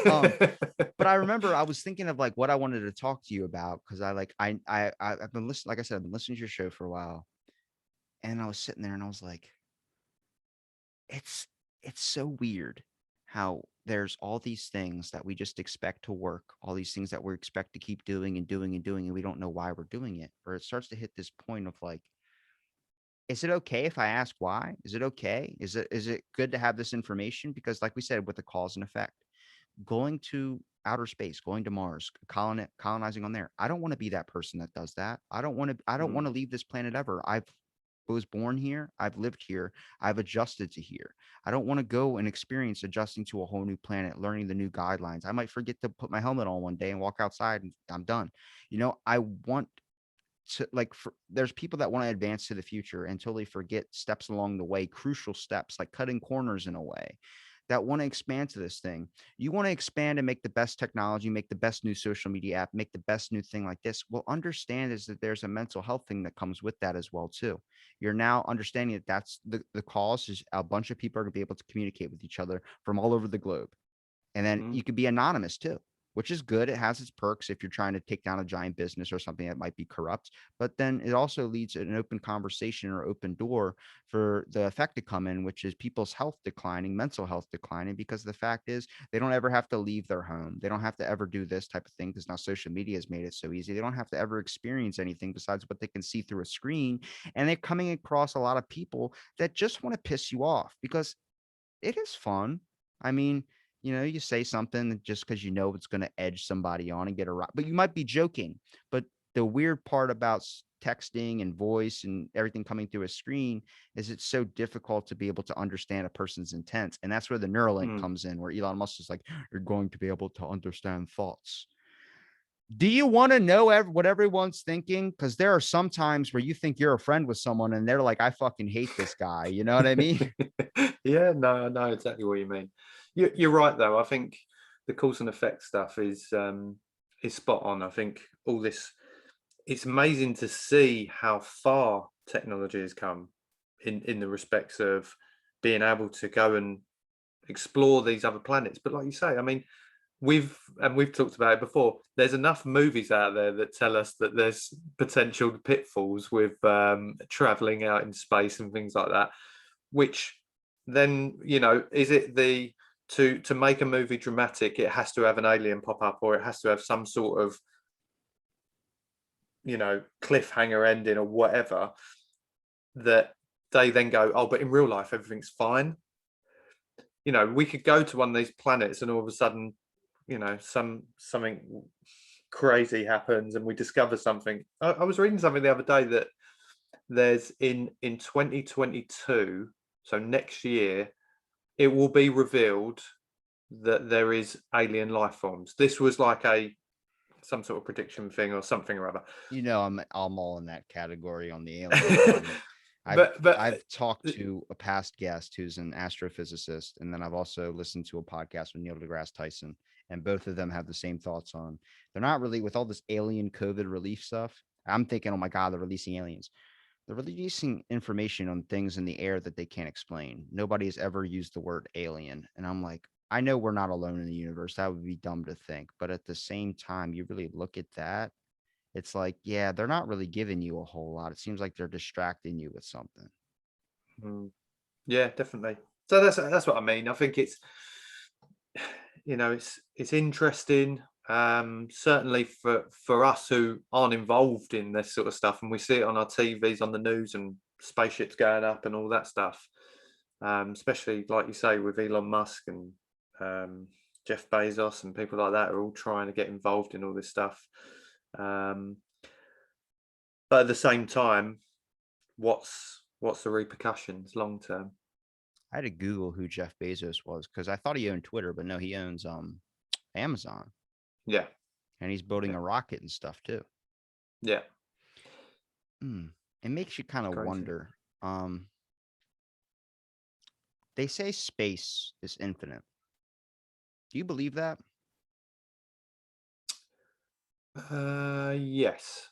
But I remember I was thinking of like what I wanted to talk to you about, because I've been listening, like I said, I've been listening to your show for a while. And I was sitting there and I was like, it's it's so weird how there's all these things that we just expect to work, all these things that we expect to keep doing and doing and doing, and we don't know why we're doing it. Or it starts to hit this point of like, is it okay if I ask why? Is it okay? Is it good to have this information? Because like we said, with the cause and effect, going to outer space, going to Mars, colonizing on there. I don't want to be that person that does that. I don't want mm, to leave this planet ever. I was born here. I've lived here. I've adjusted to here. I don't want to go and experience adjusting to a whole new planet, learning the new guidelines. I might forget to put my helmet on one day and walk outside and I'm done. I want to like there's people that want to advance to the future and totally forget steps along the way, crucial steps like cutting corners in a way, that want to expand to this thing. You want to expand and make the best technology, make the best new social media app, make the best new thing like this. Well, understand is that there's a mental health thing that comes with that as well too. You're now understanding that that's the cause is a bunch of people are going to be able to communicate with each other from all over the globe. And then mm, you could be anonymous too, which is good. It has its perks if you're trying to take down a giant business or something that might be corrupt. But then it also leads to an open conversation or open door for the effect to come in, which is people's health declining, mental health declining, because the fact is they don't ever have to leave their home. They don't have to ever do this type of thing because now social media has made it so easy. They don't have to ever experience anything besides what they can see through a screen. And they're coming across a lot of people that just want to piss you off because it is fun. I mean, you say something just because it's going to edge somebody on and get a right, but you might be joking. But the weird part about texting and voice and everything coming through a screen is it's so difficult to be able to understand a person's intent. And that's where the Neuralink mm. comes in, where Elon Musk is like, you're going to be able to understand thoughts. Do you want to know what everyone's thinking? Because there are some times where you think you're a friend with someone and they're like, I fucking hate this guy. You know what I mean? Yeah, no, I know exactly what you mean. You're right though. I think the cause and effect stuff is spot on. I think all this, it's amazing to see how far technology has come in the respects of being able to go and explore these other planets. But like you say, I mean, we've talked about it before. There's enough movies out there that tell us that there's potential pitfalls with traveling out in space and things like that. Which then, is it the to make a movie dramatic, it has to have an alien pop up, or it has to have some sort of cliffhanger ending or whatever, that they then go, oh, but in real life everything's fine. We could go to one of these planets and all of a sudden, something crazy happens and we discover something. I was reading something the other day that there's in 2022, so next year, it will be revealed that there is alien life forms. This was like some sort of prediction thing or something or other. I'm all in that category on the alien front. I've but I've talked to a past guest who's an astrophysicist, and then I've also listened to a podcast with Neil deGrasse Tyson, and both of them have the same thoughts on. They're not really with all this alien COVID relief stuff. I'm thinking, oh my god, they're releasing aliens. They're releasing information on things in the air that they can't explain. Nobody has ever used the word alien, and I'm like, I know we're not alone in the universe. That would be dumb to think, but at the same time, you really look at that, it's like, yeah, they're not really giving you a whole lot. It seems like they're distracting you with something. mm, yeah, definitely. So that's what I mean. I think it's interesting. Certainly for us who aren't involved in this sort of stuff, and we see it on our TVs, on the news, and spaceships going up and all that stuff. especially like you say with Elon Musk and Jeff Bezos and people like that are all trying to get involved in all this stuff. Um, but at the same time, what's the repercussions long term? I had to Google who Jeff Bezos was because I thought he owned Twitter, but no, he owns Amazon, Yeah, and he's building yeah, a rocket and stuff too. yeah. It makes you kind It's of crazy. wonder. Um, they say space is infinite. Do you believe that? Yes.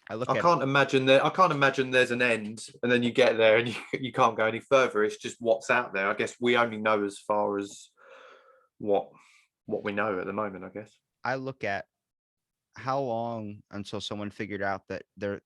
I look I at can't imagine there. I can't imagine there's an end, and then you get there and you can't go any further. It's just what's out there. I guess we only know as far as what what we know at the moment. I guess. I look at how long until someone figured out that they're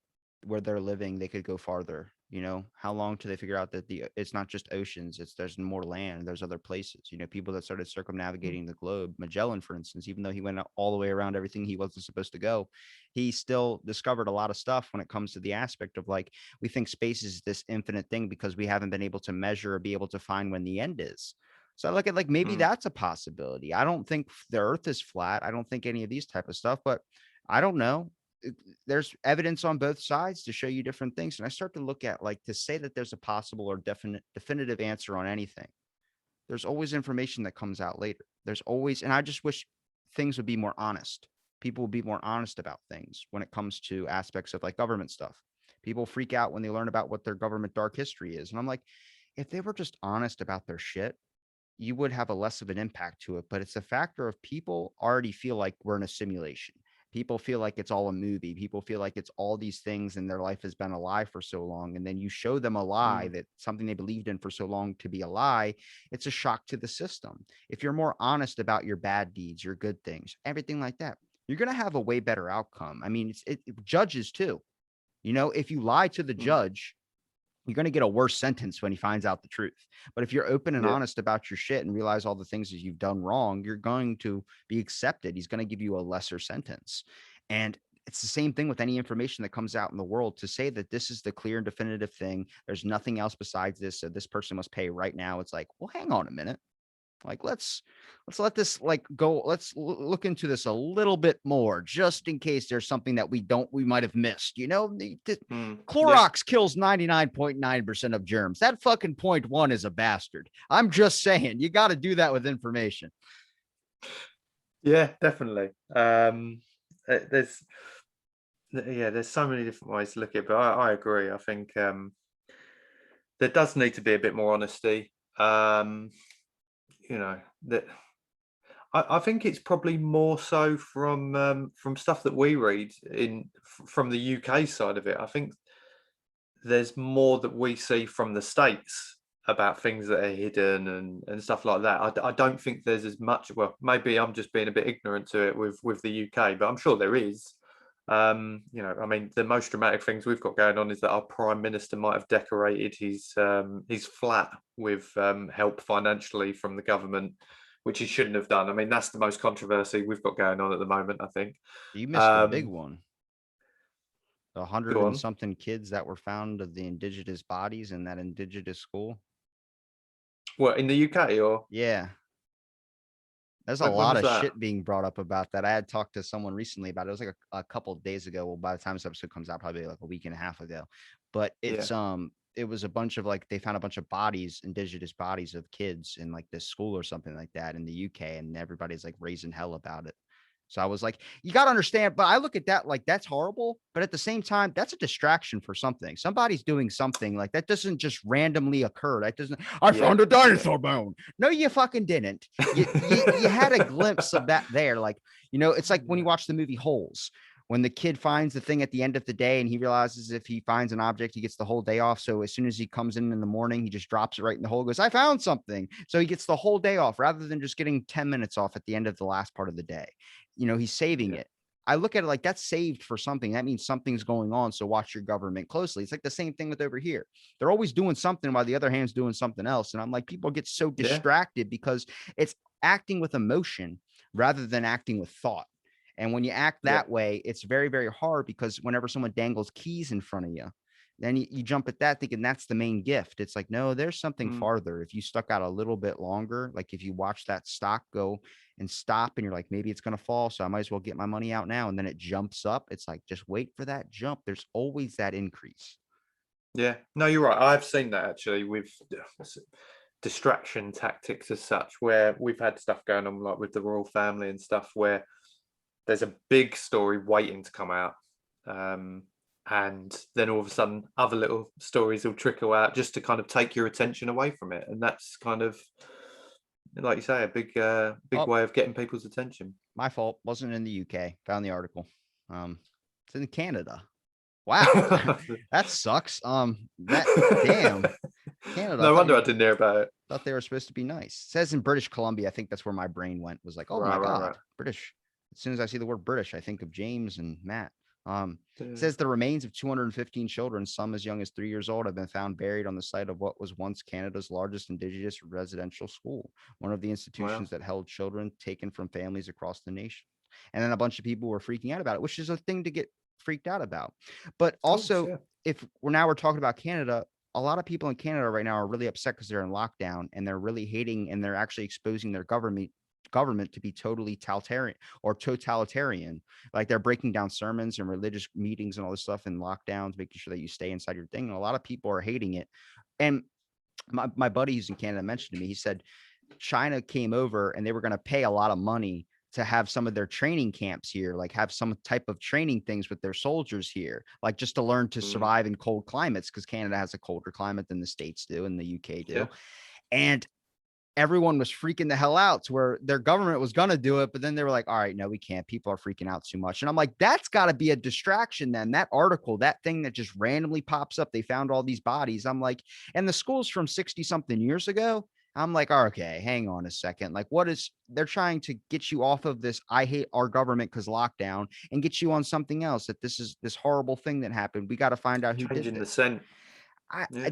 where they're living, they could go farther. You know, how long till they figure out that it's not just oceans, it's there's more land, there's other places. You know, people that started circumnavigating the globe. Magellan, for instance, even though he went all the way around everything he wasn't supposed to go, he still discovered a lot of stuff when it comes to the aspect of like we think space is this infinite thing because we haven't been able to measure or be able to find when the end is. So I look at like maybe Mm, that's a possibility. I don't think the earth is flat. I don't think any of these type of stuff, but I don't know. There's evidence on both sides to show you different things. And I start to look at like to say that there's a possible or definitive answer on anything. There's always information that comes out later. There's always, and I just wish things would be more honest. People would be more honest about things when it comes to aspects of like government stuff. People freak out when they learn about what their government dark history is. And I'm like, if they were just honest about their shit, you would have a less of an impact to it. But it's a factor of people already feel like we're in a simulation. People feel like it's all a movie. People feel like it's all these things and their life has been a lie for so long. And then you show them a lie mm, that something they believed in for so long to be a lie. It's a shock to the system. If you're more honest about your bad deeds, your good things, everything like that, you're going to have a way better outcome. I mean, judges too. You know, if you lie to the mm. judge, you're going to get a worse sentence when he finds out the truth. But if you're open and Yeah, honest about your shit and realize all the things that you've done wrong, you're going to be accepted. He's going to give you a lesser sentence. And it's the same thing with any information that comes out in the world to say that this is the clear and definitive thing. There's nothing else besides this. So this person must pay right now. It's like, well, hang on a minute. Like let's let this like go. Let's look into this a little bit more, just in case there's something that we might have missed. You know, yeah, Clorox kills 99.9% of germs. That fucking point one is a bastard. I'm just saying, you got to do that with information. yeah. Definitely. There's yeah, there's so many different ways to look at it, but I agree. I think there does need to be a bit more honesty. Um, you know that I think it's probably more so from stuff that we read from the UK side of it. I think there's more that we see from the States about things that are hidden and stuff like that. I don't think there's as much. Well, maybe I'm just being a bit ignorant to it with the UK, but I'm sure there is. You know, I mean, the most dramatic things we've got going on is that our prime minister might have decorated his flat with help financially from the government, which he shouldn't have done. I mean, that's the most controversy we've got going on at the moment, I think. You missed the big Um, one. The hundred Go and on. something kids that were found of the indigenous bodies in that indigenous school. What, in the UK or Yeah. There's a when lot was of that? shit being brought up about that. I had talked to someone recently about it. It was like a couple of days ago. Well, by the time this episode comes out, probably like a week and a half ago. But Yeah, it was a bunch of like they found a bunch of bodies, indigenous bodies of kids in like this school or something like that in the UK, and everybody's like raising hell about it. So I was like, you got to understand. But I look at that like that's horrible. But at the same time, that's a distraction for something. Somebody's doing something like that doesn't just randomly occur. That doesn't, I yeah, found a yeah, dinosaur bone. No, you fucking didn't. You had a glimpse of that there. Like, you know, it's like when you yeah, watch the movie Holes, when the kid finds the thing at the end of the day and he realizes if he finds an object, he gets the whole day off. So as soon as he comes in the morning, he just drops it right in the hole, goes, I found something. So he gets the whole day off rather than just getting 10 minutes off at the end of the last part of the day. You know, he's saving yeah, it. I look at it like that's saved for something. That means something's going on. So watch your government closely. It's like the same thing with over here. They're always doing something while the other hand's doing something else. And I'm like, people get so yeah, distracted because it's acting with emotion rather than acting with thought. And when you act yeah, that way, it's very, very hard because whenever someone dangles keys in front of you, then you jump at that thinking that's the main gift. It's like, no, there's something Mm. farther. If you stuck out a little bit longer, like if you watch that stock go and stop and you're like, maybe it's going to fall, so I might as well get my money out now. And then it jumps up. It's like, just wait for that jump. There's always that increase. Yeah, no, you're right. I've seen that actually with distraction tactics as such, where we've had stuff going on like with the royal family and stuff, where there's a big story waiting to come out. And then all of a sudden other little stories will trickle out just to kind of take your attention away from it. And that's kind of, like you say, a big Oh, way of getting people's attention. my fault. Wasn't in the UK. Found the article. It's in Canada. Wow. That sucks. That damn Canada. No wonder I didn't hear about it. Thought they were supposed to be nice. It says in British Columbia. I think that's where my brain went. Was like, oh my God, British. As soon as I see the word British, I think of James and Matt. It says the remains of 215 children, some as young as 3 years old, have been found buried on the site of what was once Canada's largest Indigenous residential school, one of the institutions that held children taken from families across the nation. And then a bunch of people were freaking out about it, which is a thing to get freaked out about. But also, if we're talking about Canada, a lot of people in Canada right now are really upset because they're in lockdown and they're really hating, and they're actually exposing their government to be totally totalitarian. Like they're breaking down sermons and religious meetings and all this stuff in lockdowns, making sure that you stay inside your thing. And a lot of people are hating it. And my buddy who's in Canada mentioned to me, he said China came over and they were going to pay a lot of money to have some of their training camps here, like have some type of training things with their soldiers here, like just to learn to survive in cold climates, because Canada has a colder climate than the States do and the UK do. And everyone was freaking the hell out to where their government was going to do it. But then they were like, all right, no, we can't. People are freaking out too much. And I'm like, that's got to be a distraction then. That article, that thing that just randomly pops up, they found all these bodies. I'm like, and the school's from 60 something years ago. I'm like, okay, hang on a second. Like, they're trying to get you off of this, I hate our government because lockdown, and get you on something else, that this is this horrible thing that happened. We got to find out who did Changing it. the scent.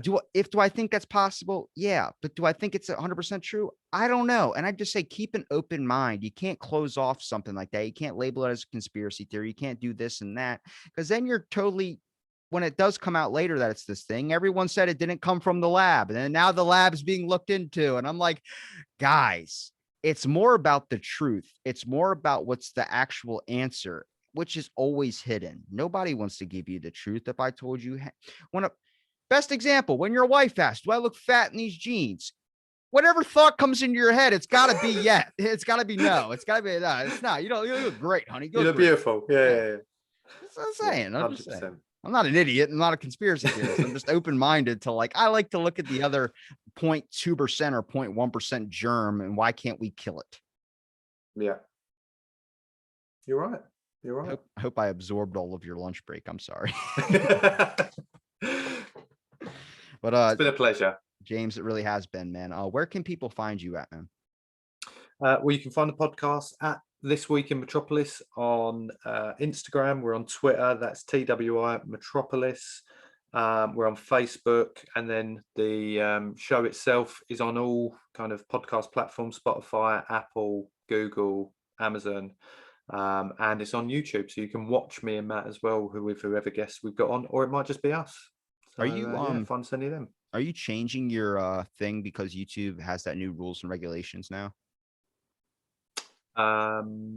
Do I think that's possible? Yeah. But do I think it's 100% true? I don't know. And I just say, keep an open mind. You can't close off something like that. You can't label it as a conspiracy theory. You can't do this and that, because then you're totally, when it does come out later that it's this thing, everyone said it didn't come from the lab. And then now the lab's being looked into. And I'm like, guys, it's more about the truth. It's more about what's the actual answer, which is always hidden. Nobody wants to give you the truth. If I told you, best example, when your wife asks, do I look fat in these jeans? Whatever thought comes into your head, it's got to be yes. It's got to be no. It's got to be no. It's not. You look great, honey. You look beautiful. Yeah. That's what I'm saying. I'm just saying. I'm not an idiot. I'm not a conspiracy theorist. I'm just open-minded to, like, I like to look at the other 0.2% or 0.1% germ, and why can't we kill it? Yeah. You're right. You're right. I hope I absorbed all of your lunch break. I'm sorry. But it's been a pleasure, James. It really has been, man. Where can people find you at, man? Well, you can find the podcast at This Week in Metropolis on Instagram. We're on Twitter. That's TWI Metropolis. We're on Facebook, and then the show itself is on all kind of podcast platforms: Spotify, Apple, Google, Amazon, and it's on YouTube. So you can watch me and Matt as well, with whoever guests we've got on, or it might just be us. So, are you find any of them? Are you changing your thing because YouTube has that new rules and regulations now? You're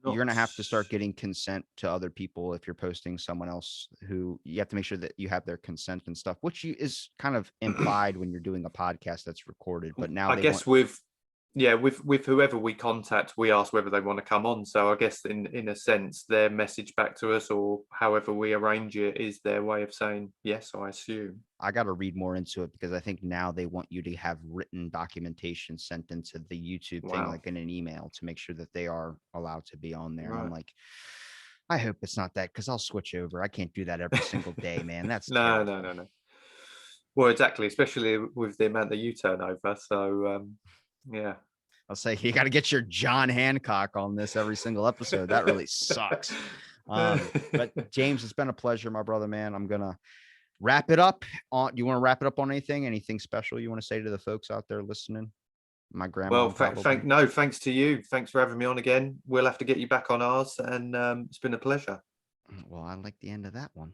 gonna have to start getting consent to other people if you're posting someone else, who you have to make sure that you have their consent and stuff, which is kind of implied when you're doing a podcast that's recorded. But now I guess with whoever we contact, we ask whether they want to come on. So I guess in a sense, their message back to us, or however we arrange it, is their way of saying yes, I assume. I got to read more into it, because I think now they want you to have written documentation sent into the YouTube thing, like in an email, to make sure that they are allowed to be on there. Right. And I'm like, I hope it's not that, because I'll switch over. I can't do that every single day, man. That's no. Well, exactly, especially with the amount that you turn over. So yeah, I'll say you got to get your John Hancock on this every single episode. That really sucks. But James, it's been a pleasure, my brother, man. I'm gonna wrap it up. Do you want to wrap it up on anything special you want to say to the folks out there listening? My grandma. Well, thanks to you. Thanks for having me on again. We'll have to get you back on ours, and it's been a pleasure. Well, I like the end of that one.